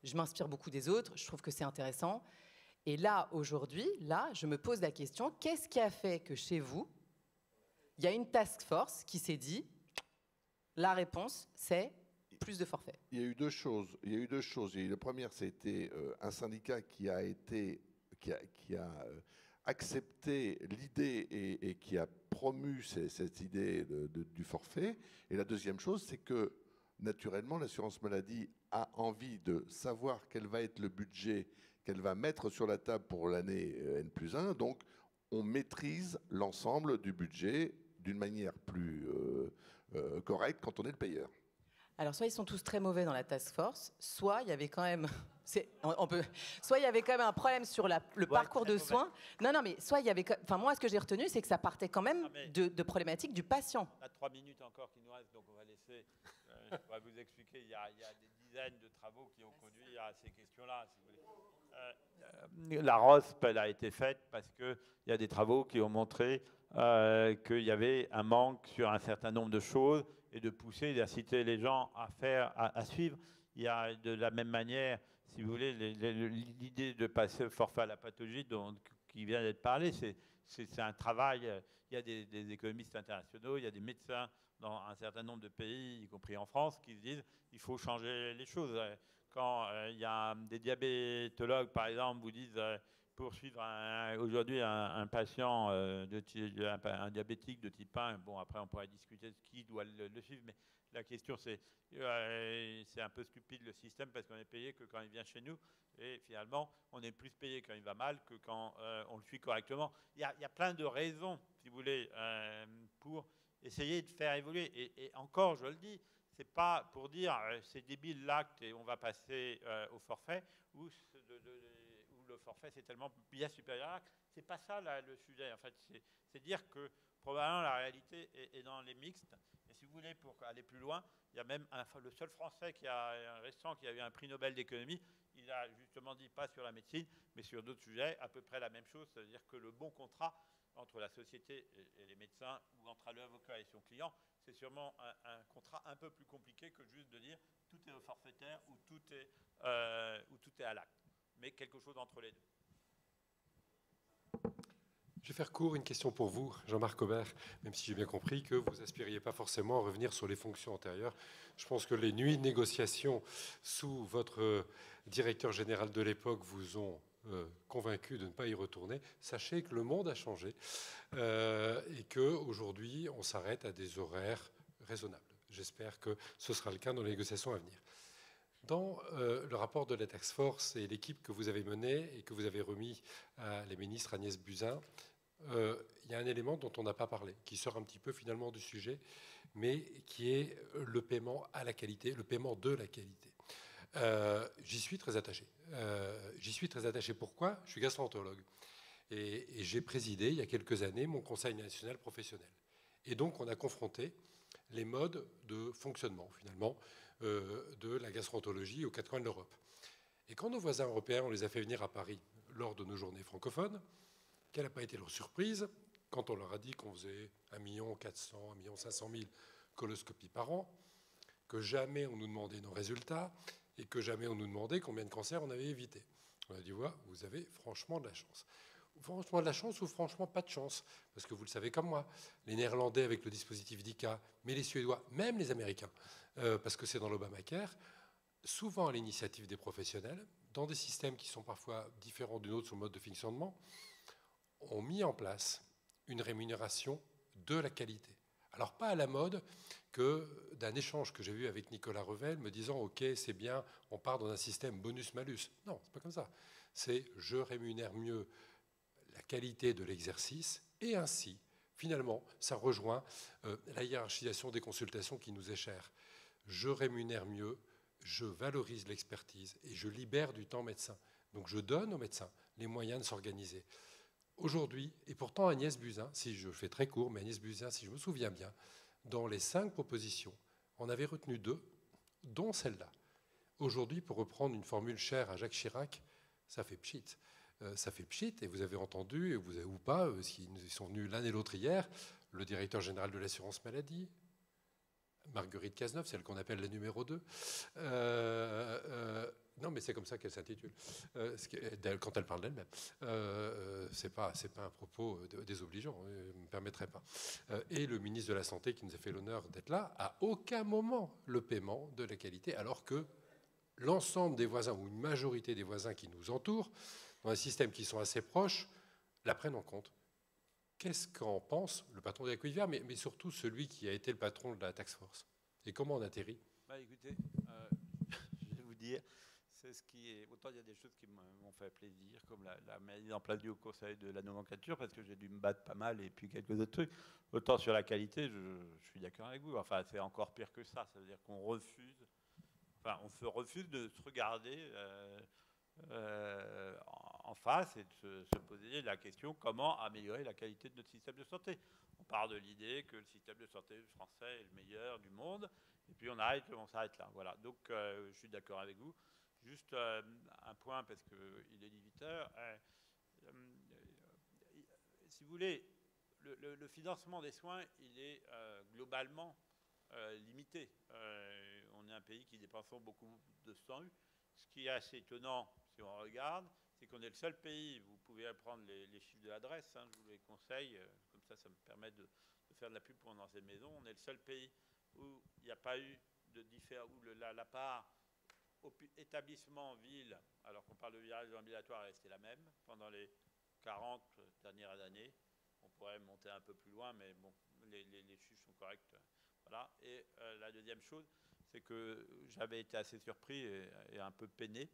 Je m'inspire beaucoup des autres. Je trouve que c'est intéressant. Et là, aujourd'hui, je me pose la question, qu'est-ce qui a fait que chez vous, il y a une task force qui s'est dit, la réponse, c'est plus de forfaits? Il y a eu deux choses. La première, c'était un syndicat qui a accepté l'idée et qui a promu cette idée du forfait. Et la deuxième chose, c'est que naturellement, l'assurance maladie a envie de savoir quel va être le budget qu'elle va mettre sur la table pour l'année N+1. Donc, on maîtrise l'ensemble du budget d'une manière plus correcte quand on est le payeur. Alors, soit ils sont tous très mauvais dans la task force, soit il y avait quand même, soit il y avait quand même un problème sur le parcours de soins. Non, mais soit il y avait, enfin moi, ce que j'ai retenu, c'est que ça partait quand même de problématiques du patient. On a 3 minutes encore qui nous restent, donc on va laisser. Je pourrais vous expliquer. Il y a des dizaines de travaux qui ont conduit à ces questions-là, si vous voulez. La ROSP, elle a été faite parce qu'il y a des travaux qui ont montré qu'il y avait un manque sur un certain nombre de choses et de pousser, d'inciter les gens à suivre. Il y a de la même manière, si vous voulez, l'idée de passer au forfait à la pathologie qui vient d'être parlé, c'est un travail. Il y a des économistes internationaux, il y a des médecins dans un certain nombre de pays, y compris en France, qui se disent qu'il faut changer les choses. Quand il y a des diabétologues, par exemple, vous disent pour suivre aujourd'hui un patient, un diabétique de type 1, bon, après on pourrait discuter de qui doit le suivre, mais la question c'est un peu stupide le système parce qu'on est payé que quand il vient chez nous et finalement on est plus payé quand il va mal que quand on le suit correctement. Il y a plein de raisons, si vous voulez, pour essayer de faire évoluer. Et encore, je le dis, c'est pas pour dire c'est débile l'acte et on va passer au forfait ou le forfait c'est tellement bien supérieur à l'acte. C'est pas ça le sujet. En fait, c'est dire que probablement la réalité est dans les mixtes. Et si vous voulez, pour aller plus loin, il y a même le seul Français qui a eu un prix Nobel d'économie. Il a justement dit pas sur la médecine, mais sur d'autres sujets, à peu près la même chose. C'est-à-dire que le bon contrat entre la société et les médecins ou entre l'avocat et son client, c'est sûrement un contrat un peu plus compliqué que juste de dire tout est au forfaitaire ou tout est à l'acte, mais quelque chose entre les deux. Je vais faire court, une question pour vous, Jean-Marc Aubert, même si j'ai bien compris que vous n'aspiriez pas forcément à revenir sur les fonctions antérieures. Je pense que les nuits de négociation sous votre directeur général de l'époque vous ont convaincu de ne pas y retourner. Sachez que le monde a changé et qu'aujourd'hui, on s'arrête à des horaires raisonnables. J'espère que ce sera le cas dans les négociations à venir. Dans le rapport de la Task Force et l'équipe que vous avez menée et que vous avez remis à la ministre Agnès Buzyn, il y a un élément dont on n'a pas parlé, qui sort un petit peu finalement du sujet, mais qui est le paiement à la qualité, le paiement de la qualité. J'y suis très attaché. Pourquoi ? Je suis gastro-entérologue. Et j'ai présidé, il y a quelques années, mon conseil national professionnel. Et donc, on a confronté les modes de fonctionnement, finalement, de la gastro-entérologie aux quatre coins de l'Europe. Et quand nos voisins européens, on les a fait venir à Paris lors de nos journées francophones, quelle n'a pas été leur surprise quand on leur a dit qu'on faisait 1 400 000, 1 500 000 coloscopies par an, que jamais on nous demandait nos résultats et que jamais on nous demandait combien de cancers on avait évité. On a dit, ouais, vous avez franchement de la chance. Franchement de la chance ou franchement pas de chance, parce que vous le savez comme moi, les Néerlandais avec le dispositif DICA, mais les Suédois, même les Américains, parce que c'est dans l'Obamacare, souvent à l'initiative des professionnels, dans des systèmes qui sont parfois différents d'une autre sur le mode de fonctionnement, ont mis en place une rémunération de la qualité. Alors pas à la mode que d'un échange que j'ai eu avec Nicolas Revel me disant « Ok, c'est bien, on part dans un système bonus-malus ». Non, c'est pas comme ça. C'est « Je rémunère mieux la qualité de l'exercice » et ainsi, finalement, ça rejoint la hiérarchisation des consultations qui nous est chère. Je rémunère mieux, je valorise l'expertise et je libère du temps médecin. Donc je donne aux médecins les moyens de s'organiser. Aujourd'hui, et pourtant Agnès Buzyn, si je fais très court, mais Agnès Buzyn, si je me souviens bien, dans les 5 propositions, on avait retenu 2, dont celle-là. Aujourd'hui, pour reprendre une formule chère à Jacques Chirac, ça fait pchit. Ça fait pchit, et vous avez entendu, ou pas, ils sont venus l'un et l'autre hier, le directeur général de l'assurance maladie, Marguerite Cazeneuve, celle qu'on appelle la numéro 2, Non, mais c'est comme ça qu'elle s'intitule. Quand elle parle d'elle-même, c'est pas un propos désobligeant. Je ne me permettrai pas. Et le ministre de la Santé, qui nous a fait l'honneur d'être là, à aucun moment le paiement de la qualité, alors que l'ensemble des voisins ou une majorité des voisins qui nous entourent, dans un système qui sont assez proches, la prennent en compte. Qu'est-ce qu'en pense le patron de l'Aquivia, mais surtout celui qui a été le patron de la task force? Et comment on atterrit? Écoutez, je vais vous dire, c'est ce qui est. Autant il y a des choses qui m'ont fait plaisir, comme la mise en place du Haut Conseil de la nomenclature, parce que j'ai dû me battre pas mal, et puis quelques autres trucs. Autant sur la qualité, je suis d'accord avec vous. Enfin, c'est encore pire que ça. Ça veut dire qu'on refuse. Enfin, on se refuse de se regarder en face et de se poser la question comment améliorer la qualité de notre système de santé. On part de l'idée que le système de santé français est le meilleur du monde, et puis on s'arrête là. Voilà. Donc, je suis d'accord avec vous. Juste un point, parce qu'il est 18h. Si vous voulez, le financement des soins, il est globalement limité. On est un pays qui dépense beaucoup de SAMU. Ce qui est assez étonnant, si on regarde, c'est qu'on est le seul pays, vous pouvez prendre les chiffres de l'adresse, hein, je vous les conseille, comme ça me permet de faire de la pub pour une ancienne maison. On est le seul pays où il n'y a pas eu de différence, où la part établissement-ville, alors qu'on parle de virage ambulatoire, est restée la même pendant les 40 dernières années. On pourrait monter un peu plus loin, mais bon, les chiffres sont corrects. Voilà. Et la deuxième chose, c'est que j'avais été assez surpris et un peu peiné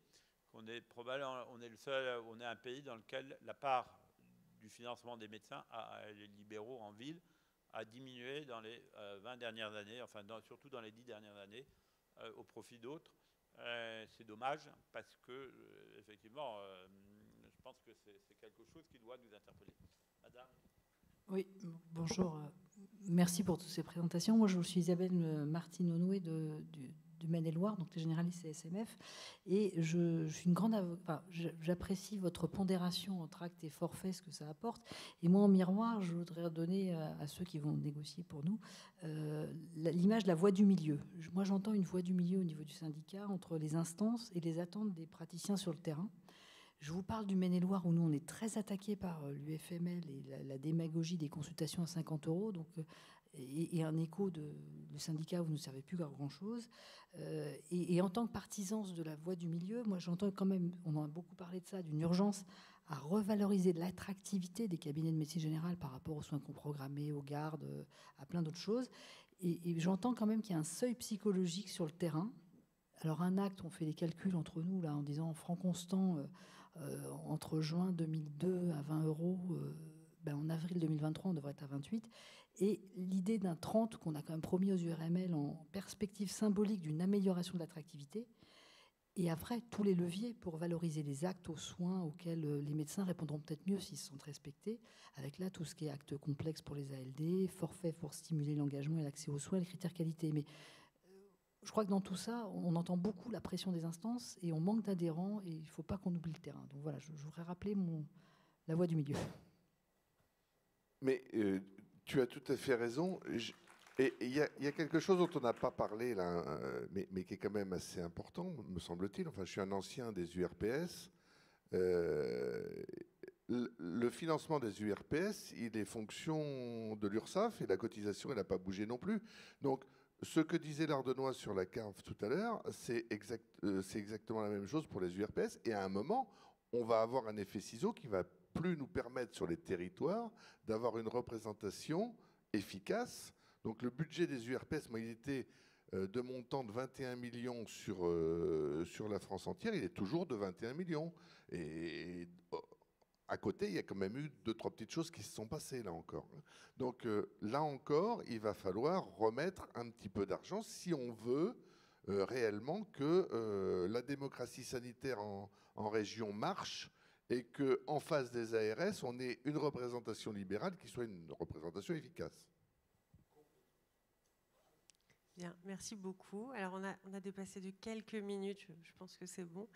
qu'on est probablement, on est un pays dans lequel la part du financement des médecins, les libéraux en ville, a diminué dans les 20 dernières années, enfin surtout dans les 10 dernières années, au profit d'autres. C'est dommage parce que, effectivement, je pense que c'est quelque chose qui doit nous interpeller. Madame ? Oui, bonjour. Merci pour toutes ces présentations. Moi, je suis Isabelle Martin-Onoué du Maine-et-Loire, donc les généralistes CSMF, et je suis une grande avocate. J'apprécie votre pondération entre actes et forfaits, ce que ça apporte. Et moi, en miroir, je voudrais donner à ceux qui vont négocier pour nous l'image de la voie du milieu. Moi, j'entends une voie du milieu au niveau du syndicat entre les instances et les attentes des praticiens sur le terrain. Je vous parle du Maine-et-Loire où nous, on est très attaqués par l'UFML et la démagogie des consultations à 50 €, donc, et un écho du syndicat où vous ne servez plus à grand-chose. Et en tant que partisans de la voie du milieu, moi, j'entends quand même, on en a beaucoup parlé de ça, d'une urgence à revaloriser l'attractivité des cabinets de médecine générale par rapport aux soins programmés, aux gardes, à plein d'autres choses. Et j'entends quand même qu'il y a un seuil psychologique sur le terrain. Alors, un acte, on fait des calculs entre nous, là, en disant en francs constants, entre juin 2002 à 20 €, en avril 2023, on devrait être à 28. Et l'idée d'un 30 qu'on a quand même promis aux URML en perspective symbolique d'une amélioration de l'attractivité. Et après, tous les leviers pour valoriser les actes aux soins auxquels les médecins répondront peut-être mieux s'ils se sentent respectés. Avec là, tout ce qui est actes complexes pour les ALD, forfait pour stimuler l'engagement et l'accès aux soins, les critères qualité. Mais je crois que dans tout ça, on entend beaucoup la pression des instances et on manque d'adhérents et il ne faut pas qu'on oublie le terrain. Donc voilà, je voudrais rappeler la voie du milieu. Mais tu as tout à fait raison. Et il y a quelque chose dont on n'a pas parlé là, mais qui est quand même assez important, me semble-t-il. Enfin, je suis un ancien des URPS. Le financement des URPS, il est fonction de l'URSSAF et la cotisation, elle n'a pas bougé non plus. Donc, ce que disait l'Ardenois sur la CARF tout à l'heure, c'est exactement la même chose pour les URPS. Et à un moment, on va avoir un effet ciseau qui va plus nous permettre sur les territoires d'avoir une représentation efficace. Donc le budget des URPS, moi, il était de montant de 21 millions sur la France entière, il est toujours de 21 millions. Et à côté, il y a quand même eu 2-3 petites choses qui se sont passées là encore. Donc là encore, il va falloir remettre un petit peu d'argent si on veut réellement que la démocratie sanitaire en région marche et qu'en face des ARS, on ait une représentation libérale qui soit une représentation efficace. Bien, merci beaucoup. Alors, on a dépassé de quelques minutes, je pense que c'est bon.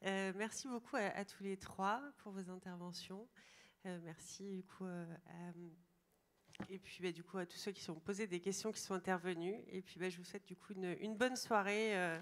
Merci beaucoup à tous les trois pour vos interventions. Merci du coup, et puis du coup à tous ceux qui ont posé des questions, qui sont intervenus. Et puis je vous souhaite du coup une bonne soirée.